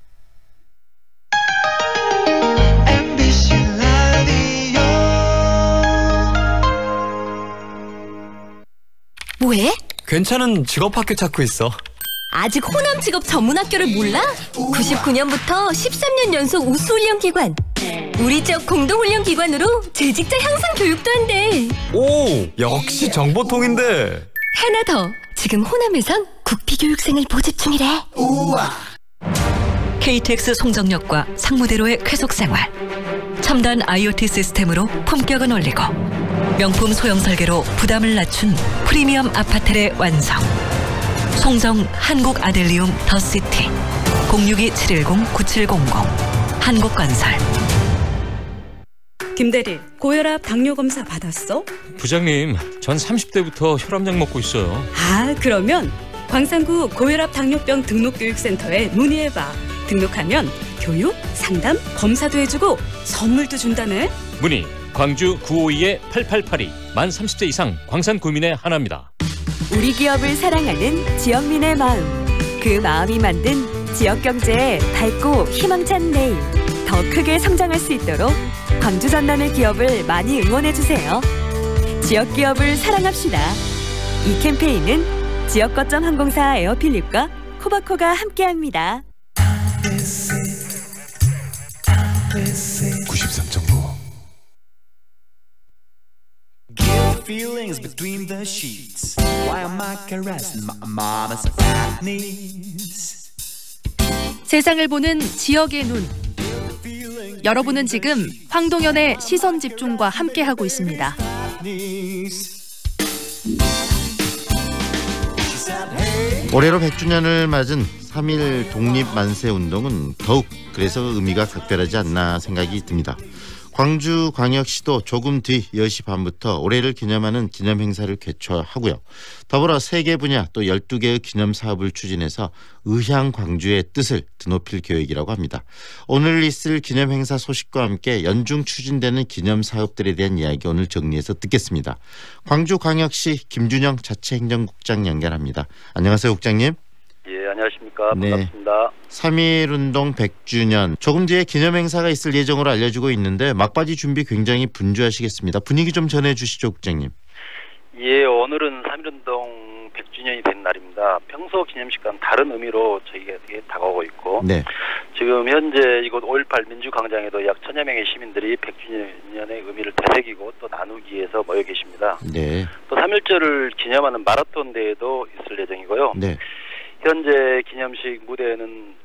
뭐해? 괜찮은 직업학교 찾고 있어. 아직 호남 직업 전문 학교를 몰라? 99년부터 13년 연속 우수 훈련 기관. 우리 지역 공동 훈련 기관으로 재직자 향상 교육도 한대. 오, 역시 정보통인데. 하나 더. 지금 호남에선 국비교육생을 모집 중이래. 우와. KTX 송정역과 상무대로의 쾌속생활. 첨단 IoT 시스템으로 품격은 올리고 명품 소형 설계로 부담을 낮춘 프리미엄 아파트의 완성. 송정 한국 아델리움 더시티 062-710-9700 한국건설. 김대리, 고혈압 당뇨 검사 받았어? 부장님, 전 30대부터 혈압약 먹고 있어요. 아, 그러면 광산구 고혈압 당뇨병 등록교육센터에 문의해봐. 등록하면 교육, 상담, 검사도 해주고 선물도 준다네. 문의 광주 952-8882 만 30대 이상 광산구민의 하나입니다. 우리 기업을 사랑하는 지역민의 마음. 그 마음이 만든 지역경제의 밝고 희망찬 내일. 더 크게 성장할 수 있도록 광주 전남의 기업을 많이 응원해주세요. 지역 기업을 사랑합시다. 이 캠페인은 지역거점 항공사 에어필립과 코바코가 함께합니다. 93.9 Feelings between the sheets. Why am I caressing my mama's fatness? 세상을 보는 지역의 눈. 여러분은 지금 황동현의 시선 집중과 함께하고 있습니다. 올해로 100주년을 맞은 3.1 독립만세운동은 더욱 그래서 의미가 각별하지 않나 생각이 듭니다. 광주광역시도 조금 뒤 10시 반부터 올해를 기념하는 기념행사를 개최하고요. 더불어 3개 분야 또 12개의 기념사업을 추진해서 의향광주의 뜻을 드높일 계획이라고 합니다. 오늘 있을 기념행사 소식과 함께 연중 추진되는 기념사업들에 대한 이야기 오늘 정리해서 듣겠습니다. 광주광역시 김준영 자치행정국장 연결합니다. 안녕하세요, 국장님. 예, 안녕하십니까. 반갑습니다. 3.1운동 100주년 조금 뒤에 기념행사가 있을 예정으로 알려지고 있는데 막바지 준비 굉장히 분주하시겠습니다. 분위기 좀 전해주시죠, 국장님. 예, 오늘은 3.1운동 100주년이 된 날입니다. 평소 기념식과는 다른 의미로 저희에게 다가오고 있고 지금 현재 이곳 5.18 민주광장에도 약 1000여 명의 시민들이 100주년의 의미를 되새기고 또 나누기 위해서 모여 계십니다. 네. 또 3.1절을 기념하는 마라톤 대회도 있을 예정이고요. 네. 현재 기념식 무대에는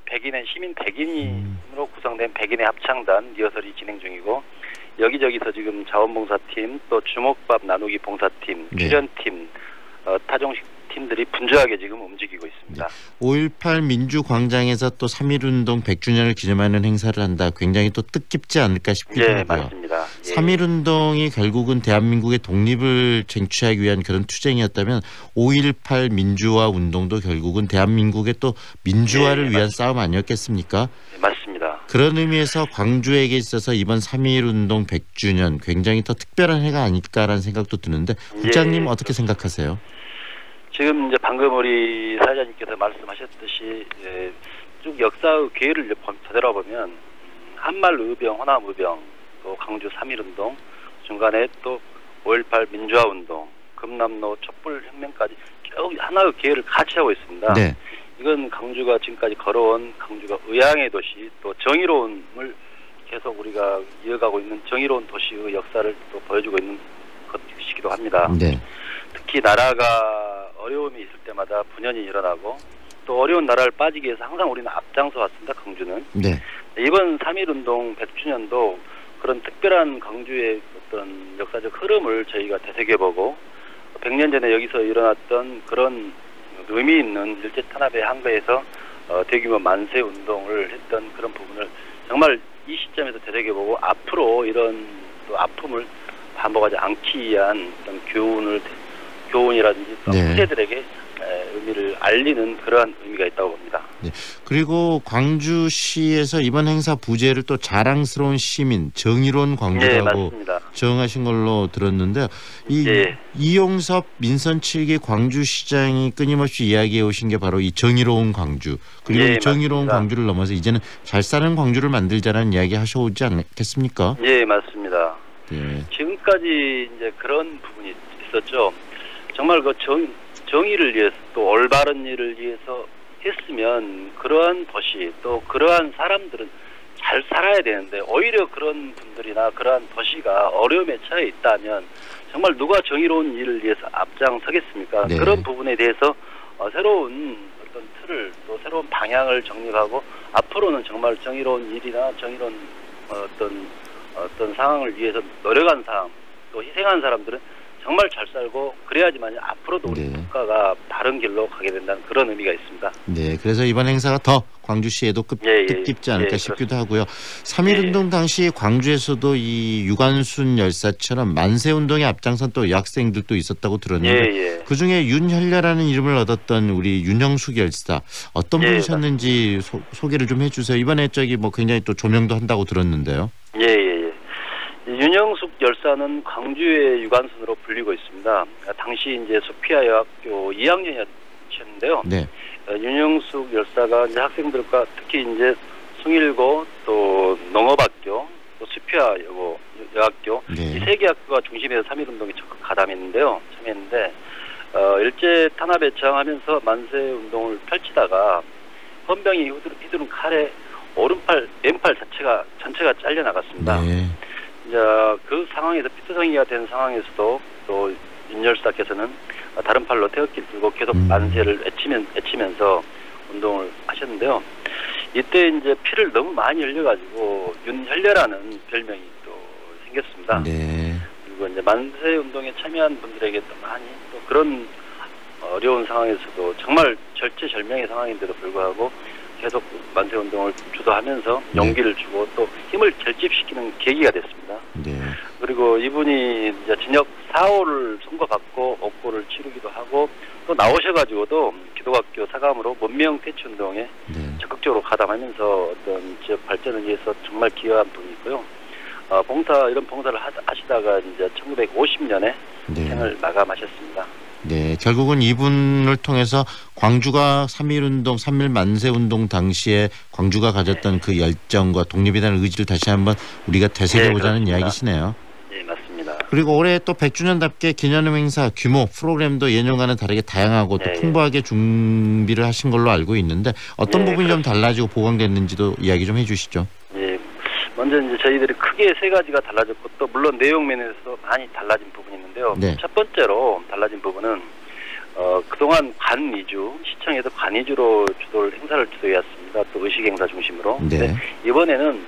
시민 100인으로 구성된 100인의 합창단 리허설이 진행 중이고 여기저기서 지금 자원봉사팀 또 주먹밥 나누기 봉사팀 출연팀 타종식 팀들이 분주하게 지금 움직이고 있습니다. 5.18 민주광장에서 또 3.1운동 100주년을 기념하는 행사를 한다. 굉장히 또 뜻깊지 않을까 싶기도 하고요. 맞습니다. 3.1운동이 결국은 대한민국의 독립을 쟁취하기 위한 그런 투쟁이었다면 5.18 민주화 운동도 결국은 대한민국의 또 민주화를 위한 싸움 아니었겠습니까? 맞습니다. 그런 의미에서 광주에게 있어서 이번 3.1운동 100주년 굉장히 더 특별한 해가 아닐까라는 생각도 드는데 국장님 어떻게 생각하세요? 지금 이제 방금 우리 사회자님께서 말씀하셨듯이 쭉 역사의 계율을 되돌아보면 한말의병, 호남의병, 또 광주 3.1운동, 중간에 또 5.18 민주화운동, 금남로 촛불혁명까지 쭉 하나의 계율을 같이 하고 있습니다. 네. 이건 광주가 지금까지 걸어온 광주가 의향의 도시, 또 정의로움을 계속 우리가 이어가고 있는 정의로운 도시의 역사를 또 보여주고 있는 것이기도 합니다. 네. 특히 나라가 어려움이 있을 때마다 분연이 일어나고 또 어려운 나라를 빠지기 위해서 항상 우리는 앞장서 왔습니다. 광주는. 네. 이번 3.1운동 100주년도 그런 특별한 광주의 어떤 역사적 흐름을 저희가 되새겨보고 100년 전에 여기서 일어났던 그런 의미 있는 일제탄압의 한거에서 대규모 만세운동을 했던 그런 부분을 정말 이 시점에서 되새겨보고 앞으로 이런 또 아픔을 반복하지 않기 위한 어떤 교훈이라든지 또 후세들에게 의미를 알리는 그러한 의미가 있다고 봅니다. 네. 그리고 광주시에서 이번 행사 부제를 또 자랑스러운 시민, 정의로운 광주라고 정하신 걸로 들었는데 이용섭 민선 7기 광주시장이 끊임없이 이야기해 오신 게 바로 이 정의로운 광주 그리고 이 정의로운 광주를 넘어서 이제는 잘 사는 광주를 만들자라는 이야기 하셔오지 않겠습니까? 예, 맞습니다. 지금까지 이제 그런 부분이 있었죠. 정말 그 정의를 위해서 또 올바른 일을 위해서 했으면 그러한 도시 또 그러한 사람들은 잘 살아야 되는데 오히려 그런 분들이나 그러한 도시가 어려움에 처해 있다면 정말 누가 정의로운 일을 위해서 앞장서겠습니까? 네. 그런 부분에 대해서 새로운 어떤 틀을 또 새로운 방향을 정립하고 앞으로는 정말 정의로운 일이나 정의로운 어떤 상황을 위해서 노력한 사람 또 희생한 사람들은 정말 잘 살고 그래야지만 앞으로도 우리 국가가 바른 길로 가게 된다는 그런 의미가 있습니다. 네, 그래서 이번 행사가 더 광주시에도 뜻깊지 않을까 싶기도 하고요. 3.1운동 당시 광주에서도 이 유관순 열사처럼 만세운동에 앞장선 또 여학생들도 있었다고 들었는데 그중에 윤현려라는 이름을 얻었던 우리 윤영숙 열사 어떤 분이셨는지 소개를 좀 해주세요. 이번에 뭐 굉장히 또 조명도 한다고 들었는데요. 윤영숙 열사는 광주의 유관순으로 불리고 있습니다. 당시 이제 소피아 여학교 2학년이었는데요. 윤영숙 열사가 이제 학생들과 특히 이제 숭일고 또 농업학교 또 소피아 여학교 이 세 개 학교가 중심에서 3.1운동에 적극 참여했는데 일제 탄압에 저항하면서 만세 운동을 펼치다가 헌병이 휘두른 칼에 오른팔, 왼팔 전체가 잘려 나갔습니다. 이제 그 상황에서 피투성이가 된 상황에서도 또 윤 열사께서는 다른 팔로 태극기를 들고 계속 만세를 외치면서 운동을 하셨는데요. 이때 이제 피를 너무 많이 흘려가지고 윤혈려라는 별명이 또 생겼습니다. 그리고 이제 만세 운동에 참여한 분들에게 또 많이 또 그런 어려운 상황에서도 정말 절체절명의 상황인데도 불구하고 계속 만세 운동을 주도하면서 용기를 주고 또 힘을 결집시키는 계기가 됐습니다. 그리고 이분이 이제 징역 4호를 선고받고 옥고를 치르기도 하고 또 나오셔가지고도 기독학교 사감으로 문명 퇴치 운동에 적극적으로 가담하면서 어떤 지역 발전을 위해서 정말 기여한 분이고요. 이런 봉사를 하시다가 이제 1950년에 생을 마감하셨습니다. 네, 결국은 이분을 통해서 광주가 3.1운동, 3.1 만세운동 당시에 광주가 가졌던 그 열정과 독립에 대한 의지를 다시 한번 우리가 되새겨보자는 이야기시네요. 네, 맞습니다. 그리고 올해 또 100주년답게 기념 행사 규모, 프로그램도 예년과는 다르게 다양하고 또 풍부하게 준비를 하신 걸로 알고 있는데 어떤 부분이 좀 달라지고 보강됐는지도 이야기 좀 해주시죠. 먼저 이제 저희들이 크게 세 가지가 달라졌고 또 물론 내용 면에서 많이 달라진 부분이 있는데요. 첫 번째로 달라진 부분은 그동안 관 위주, 시청에서 관 위주로 행사를 주도해왔습니다. 또 의식 행사 중심으로. 근데 이번에는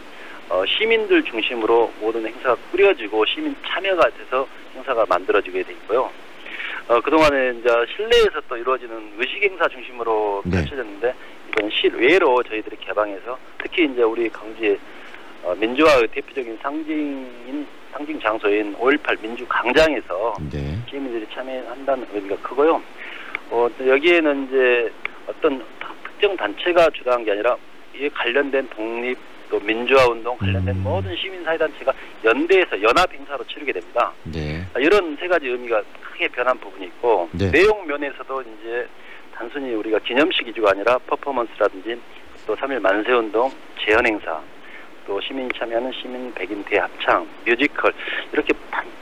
시민들 중심으로 모든 행사가 꾸려지고 시민 참여가 돼서 행사가 만들어지게 돼 있고요. 그동안에 이제 실내에서 또 이루어지는 의식 행사 중심으로 펼쳐졌는데 이번엔 실외로 저희들이 개방해서 특히 이제 우리 광주의 민주화의 대표적인 상징 장소인 5.18 민주광장에서 시민들이 참여한다는 의미가 크고요. 여기에는 이제 어떤 특정 단체가 주도한 게 아니라 이에 관련된 독립 또 민주화 운동 관련된 모든 시민사회단체가 연대해서 연합 행사로 치르게 됩니다. 이런 세 가지 의미가 크게 변한 부분이 있고 내용 면에서도 이제 단순히 우리가 기념식 위주가 아니라 퍼포먼스라든지 또 3.1 만세운동 재현 행사 또 시민이 참여하는 시민 백인 대합창, 뮤지컬 이렇게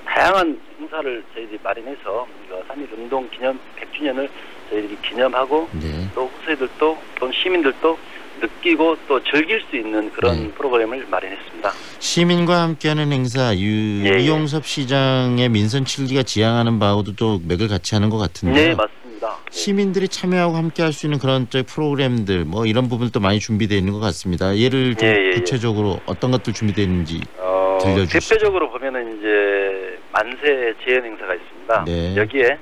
다양한 행사를 저희들이 마련해서 3.1운동 기념 100주년을 저희들이 기념하고 또 후세들도 또 시민들도 느끼고 또 즐길 수 있는 그런 프로그램을 마련했습니다. 시민과 함께하는 행사 이용섭 시장의 민선 7기가 지향하는 바하고도 또 맥을 같이 하는 것 같은데요. 네, 맞습니다. 시민들이 참여하고 함께할 수 있는 그런 프로그램들 뭐 이런 부분도 많이 준비되어 있는 것 같습니다. 예를 좀 구체적으로 어떤 것들 준비되어 있는지 들려주시죠. 대표적으로 보면은 이제 만세 재현 행사가 있습니다. 여기에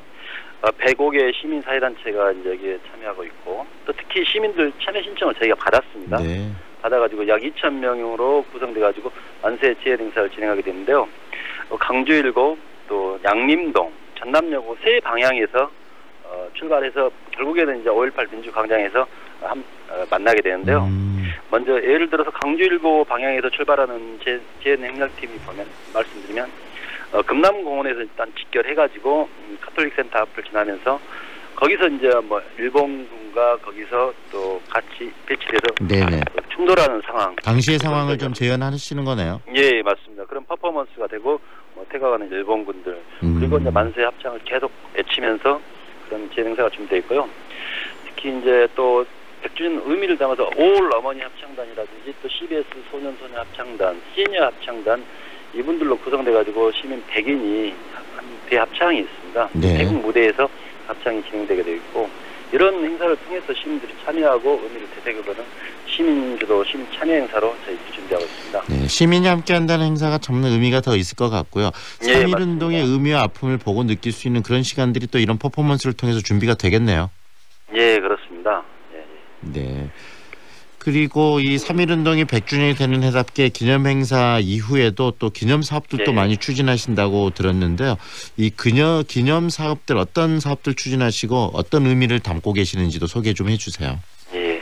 105개 시민사회단체가 이제 여기에 참여하고 있고 또 특히 시민들 참여 신청을 저희가 받았습니다. 받아가지고 약 2,000명으로 구성돼가지고 만세 재현 행사를 진행하게 됐는데요. 강주 1고 또 양림동, 전남여고 세 방향에서 출발해서 결국에는 이제 5.18 민주광장에서 만나게 되는데요. 먼저 예를 들어서 강주 1고 방향에서 출발하는 제 행렬팀이 말씀드리면 금남공원에서 일단 직결해가지고 카톨릭 센터 앞을 지나면서 거기서 이제 뭐 일본군과 거기서 또 같이 배치돼서 충돌하는 상황. 당시의 상황을 좀 재현하시는 거네요. 예, 맞습니다. 그런 퍼포먼스가 되고 태가가는 일본군들 그리고 이제 만세 합창을 계속 외치면서 그런 재행 행사가 준비되어 있고요. 특히 이제 또 100주년 의미를 담아서 올 어머니 합창단이라든지 또 CBS 소년소녀 합창단, 시니어 합창단 이분들로 구성돼 가지고 시민 100인이 한 대합창이 있습니다. 네. 대국 무대에서 합창이 진행되게 되어 있고 이런 행사를 통해서 시민들이 참여하고 의미를 되새겨보는 시민주도 시민 참여 행사로 저희들이 준비하고 있습니다. 네, 시민이 함께한다는 행사가 정말 의미가 더 있을 것 같고요. 3.1운동의 의미와 아픔을 보고 느낄 수 있는 그런 시간들이 또 이런 퍼포먼스를 통해서 준비가 되겠네요. 예, 그렇습니다. 네. 그리고 이 3.1운동이 100주년이 되는 해답게 기념행사 이후에도 또 기념사업들도 많이 추진하신다고 들었는데요. 이 기념사업들 어떤 사업들 추진하시고 어떤 의미를 담고 계시는지도 소개 좀 해주세요. 예.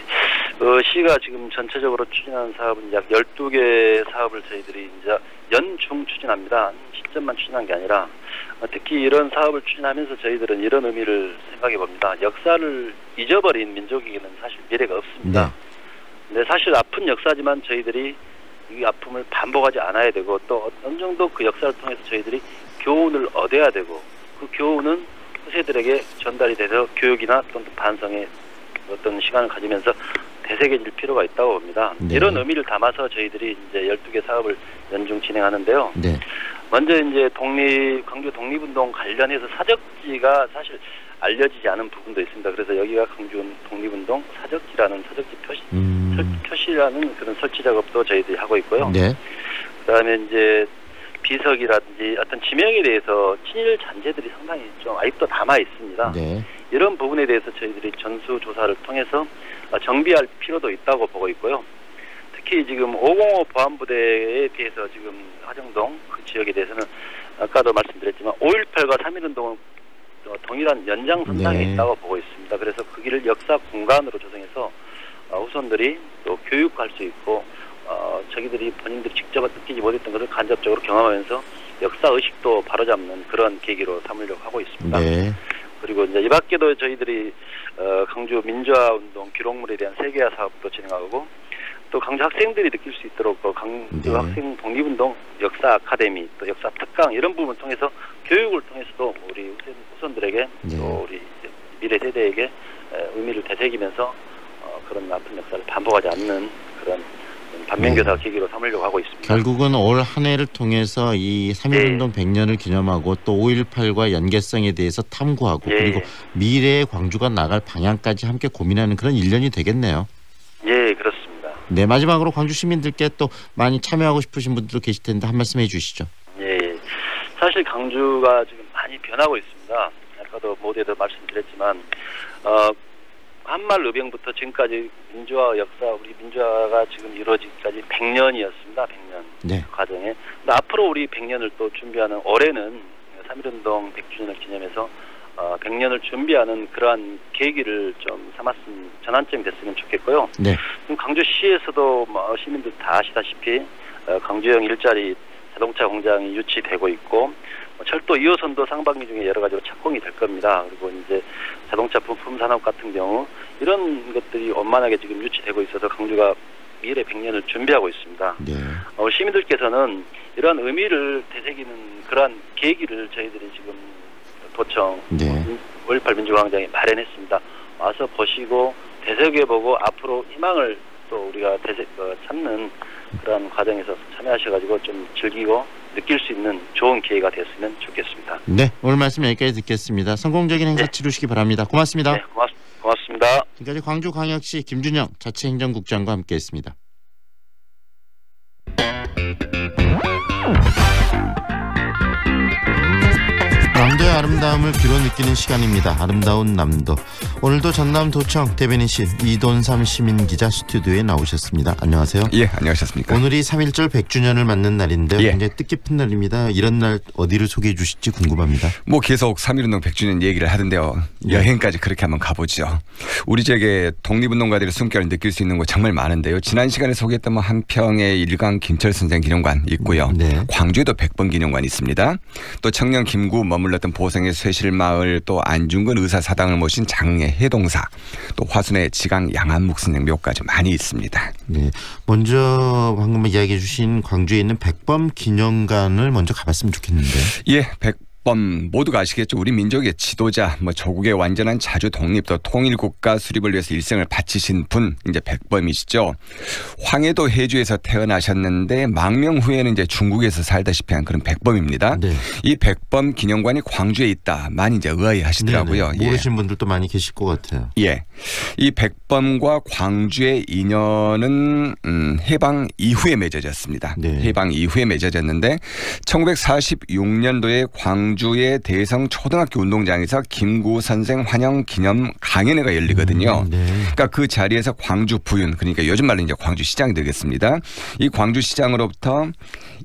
시가 지금 전체적으로 추진하는 사업은 약 12개 사업을 저희들이 이제 연중 추진합니다. 시점만 추진한 게 아니라 특히 이런 사업을 추진하면서 저희들은 이런 의미를 생각해 봅니다. 역사를 잊어버린 민족에게는 사실 미래가 없습니다. 네. 근데 사실 아픈 역사지만 저희들이 이 아픔을 반복하지 않아야 되고 또 어느 정도 그 역사를 통해서 저희들이 교훈을 얻어야 되고 그 교훈은 후세들에게 전달이 돼서 교육이나 또는 반성의 어떤 시간을 가지면서 되새겨질 필요가 있다고 봅니다. 네. 이런 의미를 담아서 저희들이 이제 12개 사업을 연중 진행하는데요. 네. 먼저 이제 광주 독립운동 관련해서 사적지가 사실 알려지지 않은 부분도 있습니다. 그래서 여기가 광주 독립운동 사적지라는 사적지 표시라는 그런 설치 작업도 저희들이 하고 있고요. 네. 그다음에 이제 비석이라든지 어떤 지명에 대해서 친일 잔재들이 상당히 좀 아직도 남아 있습니다. 네. 이런 부분에 대해서 저희들이 전수 조사를 통해서 정비할 필요도 있다고 보고 있고요. 특히 지금 505 보안부대에 비해서 지금 화정동 그 지역에 대해서는 아까도 말씀드렸지만 5.18과 3.1운동은 동일한 연장선상에 있다고 보고 있습니다. 그래서 그 길을 역사 공간으로 조성해서 후손들이 또 교육할 수 있고 저기들이 본인들이 직접 느끼지 못했던 것을 간접적으로 경험하면서 역사 의식도 바로잡는 그런 계기로 삼으려고 하고 있습니다. 네. 그리고 이제 이 밖에도 저희들이 광주 민주화운동 기록물에 대한 세계화 사업도 진행하고 또 광주 학생들이 느낄 수 있도록 광주 학생 독립운동 역사 아카데미 또 역사 특강 이런 부분을 통해서 교육을 통해서도 우리 후손들에게 또 우리 미래 세대에게 의미를 되새기면서 그런 아픈 역사를 반복하지 않는 그런 반면교사 계기로 삼으려고 하고 있습니다. 결국은 올 한 해를 통해서 이 3.1운동 100년을 기념하고 또 5.18과 연계성에 대해서 탐구하고 그리고 미래의 광주가 나갈 방향까지 함께 고민하는 그런 1년이 되겠네요. 예, 그렇습니다. 네, 마지막으로 광주 시민들께 또 많이 참여하고 싶으신 분들도 계실 텐데 한 말씀 해주시죠. 예, 사실 광주가 지금 많이 변하고 있습니다. 아까도 모두에도 말씀드렸지만 한말의병부터 지금까지 민주화 역사, 우리 민주화가 지금 이루어지기까지 100년이었습니다. 100년 네. 과정에. 근데 앞으로 우리 100년을 또 준비하는 올해는 3.1운동 100주년을 기념해서 100년을 준비하는 그러한 계기를 좀 삼았으면 전환점이 됐으면 좋겠고요. 네. 지금 광주시에서도 시민들 다 아시다시피 광주형 일자리 자동차 공장이 유치되고 있고 철도 2호선도 상반기 중에 여러 가지로 착공이 될 겁니다. 그리고 이제 자동차 부품 산업 같은 경우 이런 것들이 원만하게 지금 유치되고 있어서 광주가 미래 100년을 준비하고 있습니다. 네. 시민들께서는 이러한 의미를 되새기는 그러한 계기를 저희들이 지금 도청 5.18 민주광장에 마련했습니다. 와서 보시고 되새겨보고 앞으로 희망을 또 우리가 찾는 그런 과정에서 참여하셔가지고 좀 즐기고 느낄 수 있는 좋은 기회가 됐으면 좋겠습니다. 네, 오늘 말씀 여기까지 듣겠습니다. 성공적인 행사 치르시기 바랍니다. 고맙습니다. 네, 고맙습니다. 지금까지 광주광역시 김준영 자치행정국장과 함께했습니다. 남도의 아름다움을 귀로 느끼는 시간입니다. 아름다운 남도. 오늘도 전남도청 대변인실 이돈삼 시민기자 스튜디오에 나오셨습니다. 안녕하세요. 예, 안녕하셨습니까. 오늘이 3.1절 100주년을 맞는 날인데요. 굉장히 뜻깊은 날입니다. 이런 날 어디를 소개해 주실지 궁금합니다. 뭐 계속 3.1운동 100주년 얘기를 하던데요. 여행까지 그렇게 한번 가보죠. 우리 지역의 독립운동가들의 숨결을 느낄 수 있는 곳 정말 많은데요. 지난 시간에 소개했던 한평의 일강 김철 선생 기념관 있고요. 광주에도 100번 기념관이 있습니다. 또 청년 김구 머물렀던 보성의 쇠실마을, 또 안중근 의사사당을 모신 장례 해동사, 또 화순의 지강 양안묵선생 묘까지 많이 있습니다. 네, 먼저 방금 이야기해 주신 광주에 있는 백범 기념관을 먼저 가봤으면 좋겠는데. 예, 백범 모두가 아시겠죠. 우리 민족의 지도자, 뭐 조국의 완전한 자주 독립 또 통일 국가 수립을 위해서 일생을 바치신 분 이제 백범이시죠. 황해도 해주에서 태어나셨는데 망명 후에는 이제 중국에서 살다시피 한 그런 백범입니다. 네. 이 백범 기념관이 광주에 있다. 많이 이제 의아해하시더라고요. 네네. 모르시는 분들도 많이 계실 것 같아요. 예, 이 백범과 광주의 인연은 해방 이후에 맺어졌습니다. 네. 해방 이후에 맺어졌는데 1946년도에 광주의 대성 초등학교 운동장에서 김구 선생 환영 기념 강연회가 열리거든요. 네. 그러니까 그 자리에서 광주 부윤, 그러니까 요즘 말로 이제 광주시장이 되겠습니다. 이 광주시장으로부터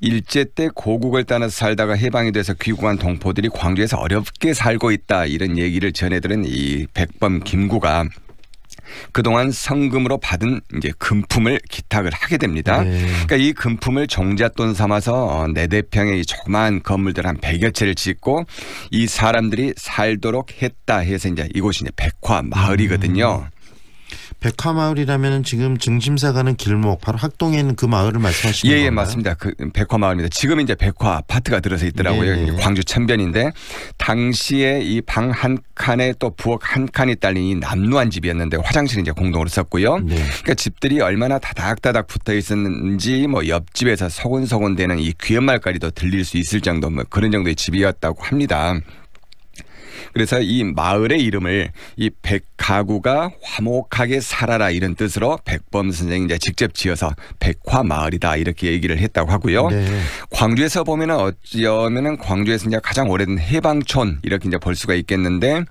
일제 때 고국을 떠나서 살다가 해방이 돼서 귀국한 동포들이 광주에서 어렵게 살고 있다 이런 얘기를 전해들은 이 백범 김구가 그동안 성금으로 받은 이제 금품을 기탁을 하게 됩니다. 네. 그러니까 이 금품을 종잣돈 삼아서 내대평의 이 조그마한 건물들 한 100여 채를 짓고 이 사람들이 살도록 했다 해서 이제 이곳이 이제 백화 마을이거든요. 백화마을이라면 지금 증심사 가는 길목 바로 학동에 있는 그 마을을 말씀하시는 건가요? 예, 맞습니다. 그 백화마을입니다. 지금 이제 백화 아파트가 들어서 있더라고요. 네네. 광주 천변인데 당시에 이 방 한 칸에 또 부엌 한 칸이 딸린 이 남루한 집이었는데 화장실은 이제 공동으로 썼고요. 네. 그러니까 집들이 얼마나 다닥다닥 붙어 있었는지 뭐 옆집에서 소곤소곤대는 이 귀연말까지도 들릴 수 있을 정도 뭐 그런 정도의 집이었다고 합니다. 그래서 이 마을의 이름을 이 백가구가 화목하게 살아라 이런 뜻으로 백범 선생이 이제 직접 지어서 백화마을이다 이렇게 얘기를 했다고 하고요. 네. 광주에서 보면은 어쩌면은 광주에서 이제 가장 오래된 해방촌 이렇게 이제 볼 수가 있겠는데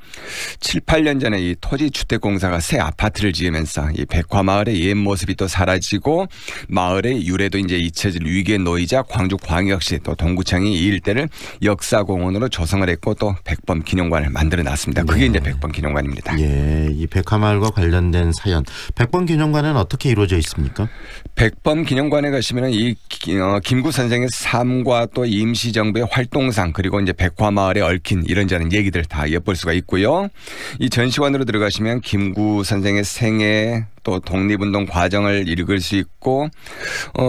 7, 8년 전에 이 토지주택공사가 새 아파트를 지으면서 이 백화마을의 옛 모습이 또 사라지고 마을의 유래도 이제 잊혀질 위기에 놓이자 광주광역시 또 동구청이 이 일대를 역사공원으로 조성을 했고 또 백범 기념관을 만들어놨습니다. 그게 이제 백범 기념관입니다. 예, 이 백화마을과 관련된 사연. 백범 기념관은 어떻게 이루어져 있습니까? 백범 기념관에 가시면은 이 김구 선생의 삶과 또 임시정부의 활동상 그리고 이제 백화마을에 얽힌 이런저런 얘기들 다 엿볼 수가 있고요. 이 전시관으로 들어가시면 김구 선생의 생애 또 독립운동 과정을 읽을 수 있고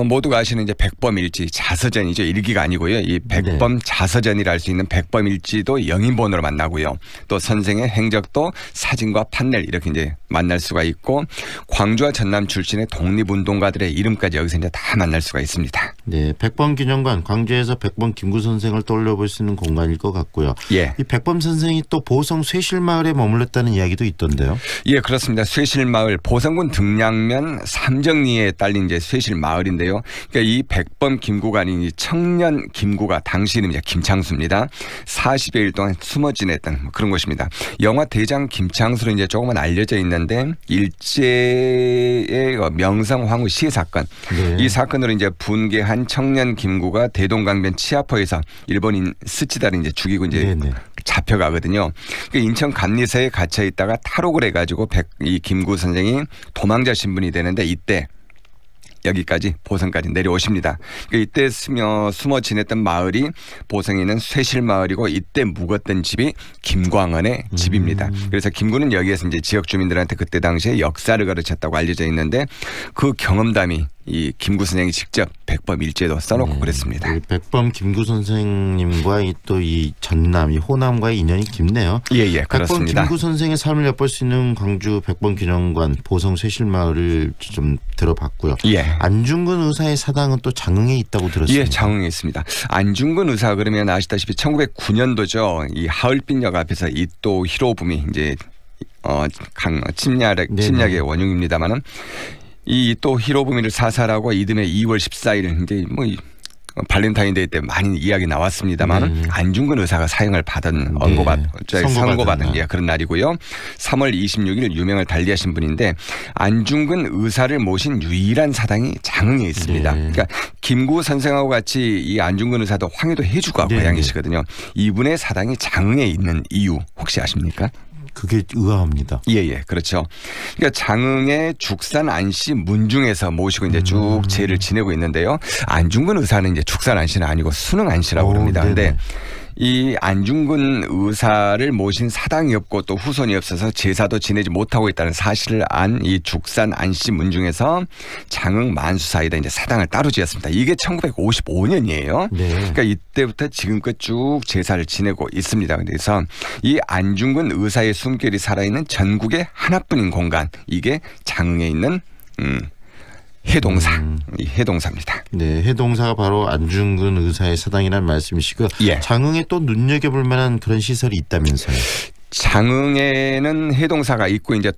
모두가 아시는 이제 백범일지 자서전이죠. 일기가 아니고요. 이 백범 자서전이라 할 수 있는 백범일지도 영인본으로 만나고요. 또 선생의 행적도 사진과 판넬 이렇게 이제 만날 수가 있고 광주와 전남 출신의 독립운동가들의 이름까지 여기서 이제 다 만날 수가 있습니다. 네, 백범 기념관 광주에서 백범 김구 선생을 떠올려볼 수 있는 공간일 것 같고요. 예. 이 백범 선생이 또 보성 쇠실마을에 머물렀다는 이야기도 있던데요. 예, 그렇습니다. 쇠실마을 보성군 등량면 삼정리에 딸린 이제 쇠실마을인데요. 그러니까 이 백범 김구가 아닌 이 청년 김구가 당시 이름이 김창수입니다. 40여일 동안 숨어 지냈던 그런 곳입니다. 영화 대장 김창수로 이제 조금은 알려져 있는데 일제의 명성황후 시해 사건. 네. 이 사건으로 이제 분개한 청년 김구가 대동강변 치아포에서 일본인 스치다를 이제 죽이고 이제 네네. 잡혀가거든요. 그러니까 인천 감리사에 갇혀 있다가 탈옥을 해가지고 이 김구 선생이 도망자 신분이 되는데 이때 여기까지 보성까지 내려오십니다. 그러니까 이때 숨어 지냈던 마을이 보성에 있는 쇠실마을이고 이때 묵었던 집이 김광헌의 집입니다. 그래서 김구는 여기에서 이제 지역 주민들한테 그때 당시에 역사를 가르쳤다고 알려져 있는데 그 경험담이 이 김구 선생이 직접 백범 일지에도 써놓고 그랬습니다. 백범 김구 선생님과 또 이 전남, 이 호남과의 인연이 깊네요. 예, 그렇습니다. 백범 김구 선생의 삶을 엿볼 수 있는 광주 백범 기념관 보성 쇠실마을을 좀 들어봤고요. 예. 안중근 의사의 사당은 또 장흥에 있다고 들었습니다. 예, 장흥에 있습니다. 안중근 의사 그러면 아시다시피 1909년도죠. 이 하얼빈역 앞에서 이또 히로부미 이제 침략의 원흉입니다만은. 이 또 히로부미를 사살하고 이듬해 2월 14일 이제 뭐 발렌타인데이 때 많이 이야기 나왔습니다만 안중근 의사가 사형을 받은 선고받은 그런 날이고요. 3월 26일 유명을 달리하신 분인데 안중근 의사를 모신 유일한 사당이 장흥에 있습니다. 그러니까 김구 선생하고 같이 이 안중근 의사도 황해도 해주가 고향이시거든요. 이분의 사당이 장흥에 있는 이유 혹시 아십니까? 그게 의아합니다. 예, 그렇죠. 그러니까 장흥의 죽산 안씨 문중에서 모시고 이제 쭉 제를 지내고 있는데요. 안중근 의사는 이제 죽산 안씨는 아니고 수능 안씨라고 그럽니다. 그런데 이 안중근 의사를 모신 사당이 없고 또 후손이 없어서 제사도 지내지 못하고 있다는 사실을 안 이 죽산 안씨 문중에서 장흥 만수 사이다 이제 사당을 따로 지었습니다. 이게 1955년이에요. 네. 그러니까 이때부터 지금껏 쭉 제사를 지내고 있습니다. 그래서 이 안중근 의사의 숨결이 살아있는 전국의 하나뿐인 공간, 이게 장흥에 있는 해동사, 이 해동사입니다. 네, 해동사가 바로 안중근 의사의 사당이라는 말씀이시고, 예. 장흥에 또 눈여겨볼 만한 그런 시설이 있다면서요? 장흥에는 해동사가 있고 이제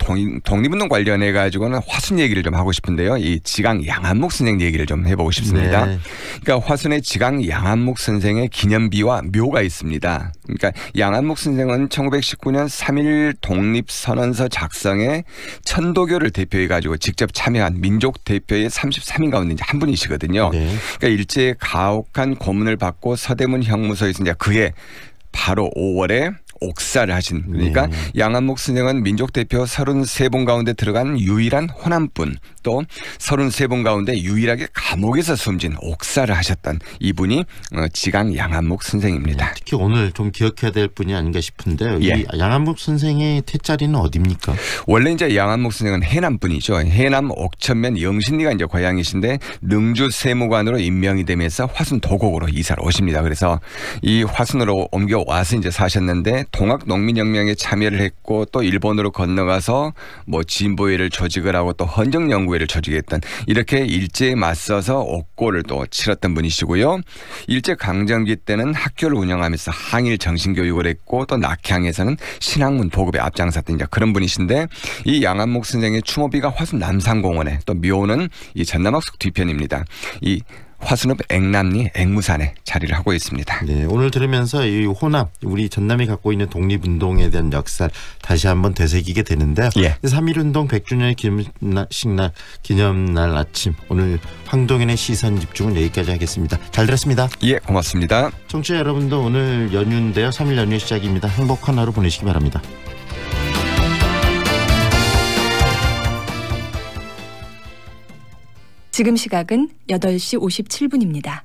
독립운동 관련해 가지고는 화순 얘기를 좀 하고 싶은데요. 이 지강 양한목 선생 얘기를 좀 해보고 싶습니다. 네. 그러니까 화순의 지강 양한목 선생의 기념비와 묘가 있습니다. 그러니까 양한목 선생은 1919년 3.1 독립선언서 작성에 천도교를 대표해 가지고 직접 참여한 민족 대표의 33인 가운데 이제 한 분이시거든요. 네. 그러니까 일제의 가혹한 고문을 받고 서대문 형무소에서 이제 그해 바로 5월에 옥사를 하신, 그러니까 양한목 선생은 민족 대표 33분 가운데 들어간 유일한 호남분, 또 33분 가운데 유일하게 감옥에서 숨진 옥사를 하셨던 이분이 지강 양한목 선생입니다. 특히 오늘 좀 기억해야 될 분이 아닌가 싶은데, 예. 이 양한목 선생의 태자리는 어디입니까? 원래 이제 양한목 선생은 해남 분이죠. 해남 옥천면 영신리가 이제 고향이신데 능주 세무관으로 임명이 되면서 화순 도곡으로 이사를 오십니다. 그래서 이 화순으로 옮겨와서 이제 사셨는데 동학 농민혁명에 참여를 했고 또 일본으로 건너가서 뭐 진보회를 조직을 하고 또 헌정연구회를 조직했던, 이렇게 일제에 맞서서 옥고를 또 치렀던 분이시고요. 일제 강점기 때는 학교를 운영하면서 항일 정신교육을 했고 또 낙향에서는 신학문 보급에 앞장섰던 이제 그런 분이신데, 이 양한목 선생의 추모비가 화순 남산공원에, 또 묘는 이 전남학숙 뒤편입니다. 이 화순읍 액남리 액무산에 자리를 하고 있습니다. 네, 오늘 들으면서 이 호남, 우리 전남이 갖고 있는 독립운동에 대한 역사를 다시 한번 되새기게 되는데요. 예. 3.1운동 100주년의 기념날 아침, 오늘 황동현의 시선 집중은 여기까지 하겠습니다. 잘 들었습니다. 예, 고맙습니다. 청취자 여러분도 오늘 연휴인데요. 3일 연휴 시작입니다. 행복한 하루 보내시기 바랍니다. 지금 시각은 8시 57분입니다.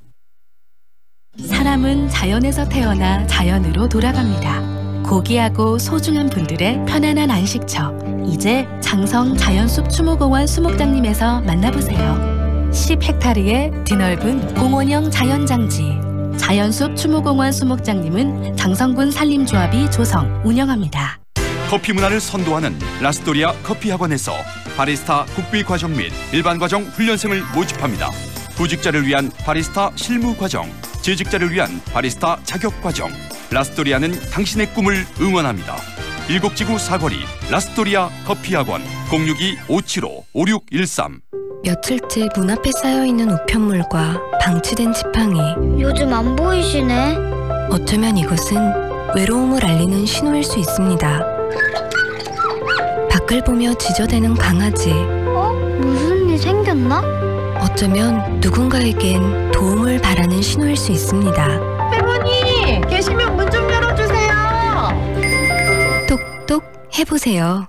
사람은 자연에서 태어나 자연으로 돌아갑니다. 고귀하고 소중한 분들의 편안한 안식처. 이제 장성 자연숲 추모공원 수목장님에서 만나보세요. 10헥타르의 드넓은 공원형 자연장지. 자연숲 추모공원 수목장님은 장성군 산림조합이 조성, 운영합니다. 커피 문화를 선도하는 라스토리아 커피학원에서 바리스타 국비 과정 및 일반 과정 훈련생을 모집합니다. 구직자를 위한 바리스타 실무 과정, 재직자를 위한 바리스타 자격 과정. 라스토리아는 당신의 꿈을 응원합니다. 일곡지구 사거리 라스토리아 커피학원 062-575-5613. 며칠째 문 앞에 쌓여있는 우편물과 방치된 지팡이. 요즘 안 보이시네. 어쩌면 이것은 외로움을 알리는 신호일 수 있습니다. 밖을 보며 지저대는 강아지. 무슨 일 생겼나? 어쩌면 누군가에겐 도움을 바라는 신호일 수 있습니다. 할머니, 계시면 문 좀 열어주세요. 똑똑 해보세요.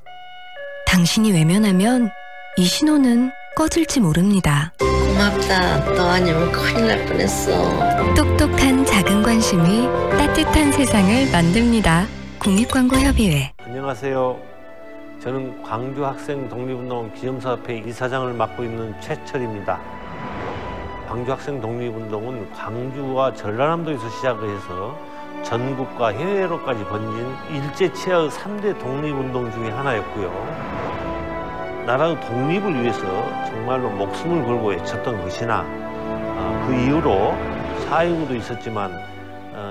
당신이 외면하면 이 신호는 꺼질지 모릅니다. 고맙다. 너 아니면 큰일 날 뻔했어. 똑똑한 작은 관심이 따뜻한 세상을 만듭니다. 국립광고협의회. 안녕하세요. 저는 광주 학생 독립운동 기념사업회 이사장을 맡고 있는 최철입니다. 광주 학생 독립운동은 광주와 전라남도에서 시작을 해서 전국과 해외로까지 번진 일제 치하의 3대 독립운동 중에 하나였고요. 나라의 독립을 위해서 정말로 목숨을 걸고 외쳤던 것이나 그 이후로 4.19도 있었지만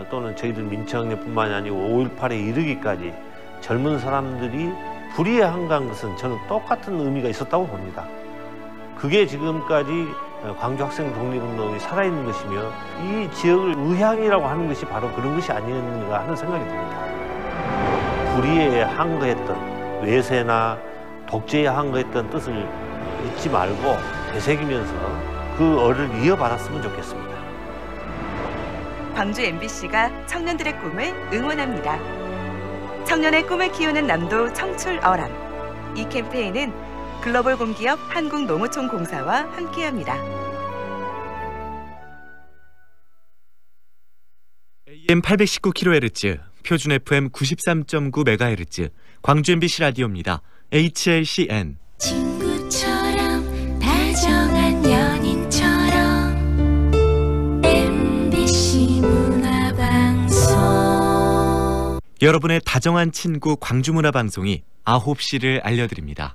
또는 저희들 민청년뿐만이 아니고 5.18에 이르기까지 젊은 사람들이 불의에 한가한 것은 저는 똑같은 의미가 있었다고 봅니다. 그게 지금까지 광주 학생 독립운동이 살아있는 것이며 이 지역을 의향이라고 하는 것이 바로 그런 것이 아니었는가 하는 생각이 듭니다. 불의에 항거했던 외세나 독재에 항거했던 뜻을 잊지 말고 되새기면서 그 얼을 이어받았으면 좋겠습니다. 광주 MBC가 청년들의 꿈을 응원합니다. 청년의 꿈을 키우는 남도 청출어람. 이 캠페인은 글로벌 공기업 한국노무총공사와 함께합니다. AM 819kHz, 표준 FM 93.9MHz, 광주 MBC 라디오입니다. HLCN. 친구처럼 다정한 연인처럼 MBC 문화방송. 여러분의 다정한 친구 광주문화방송이 9시를 알려드립니다.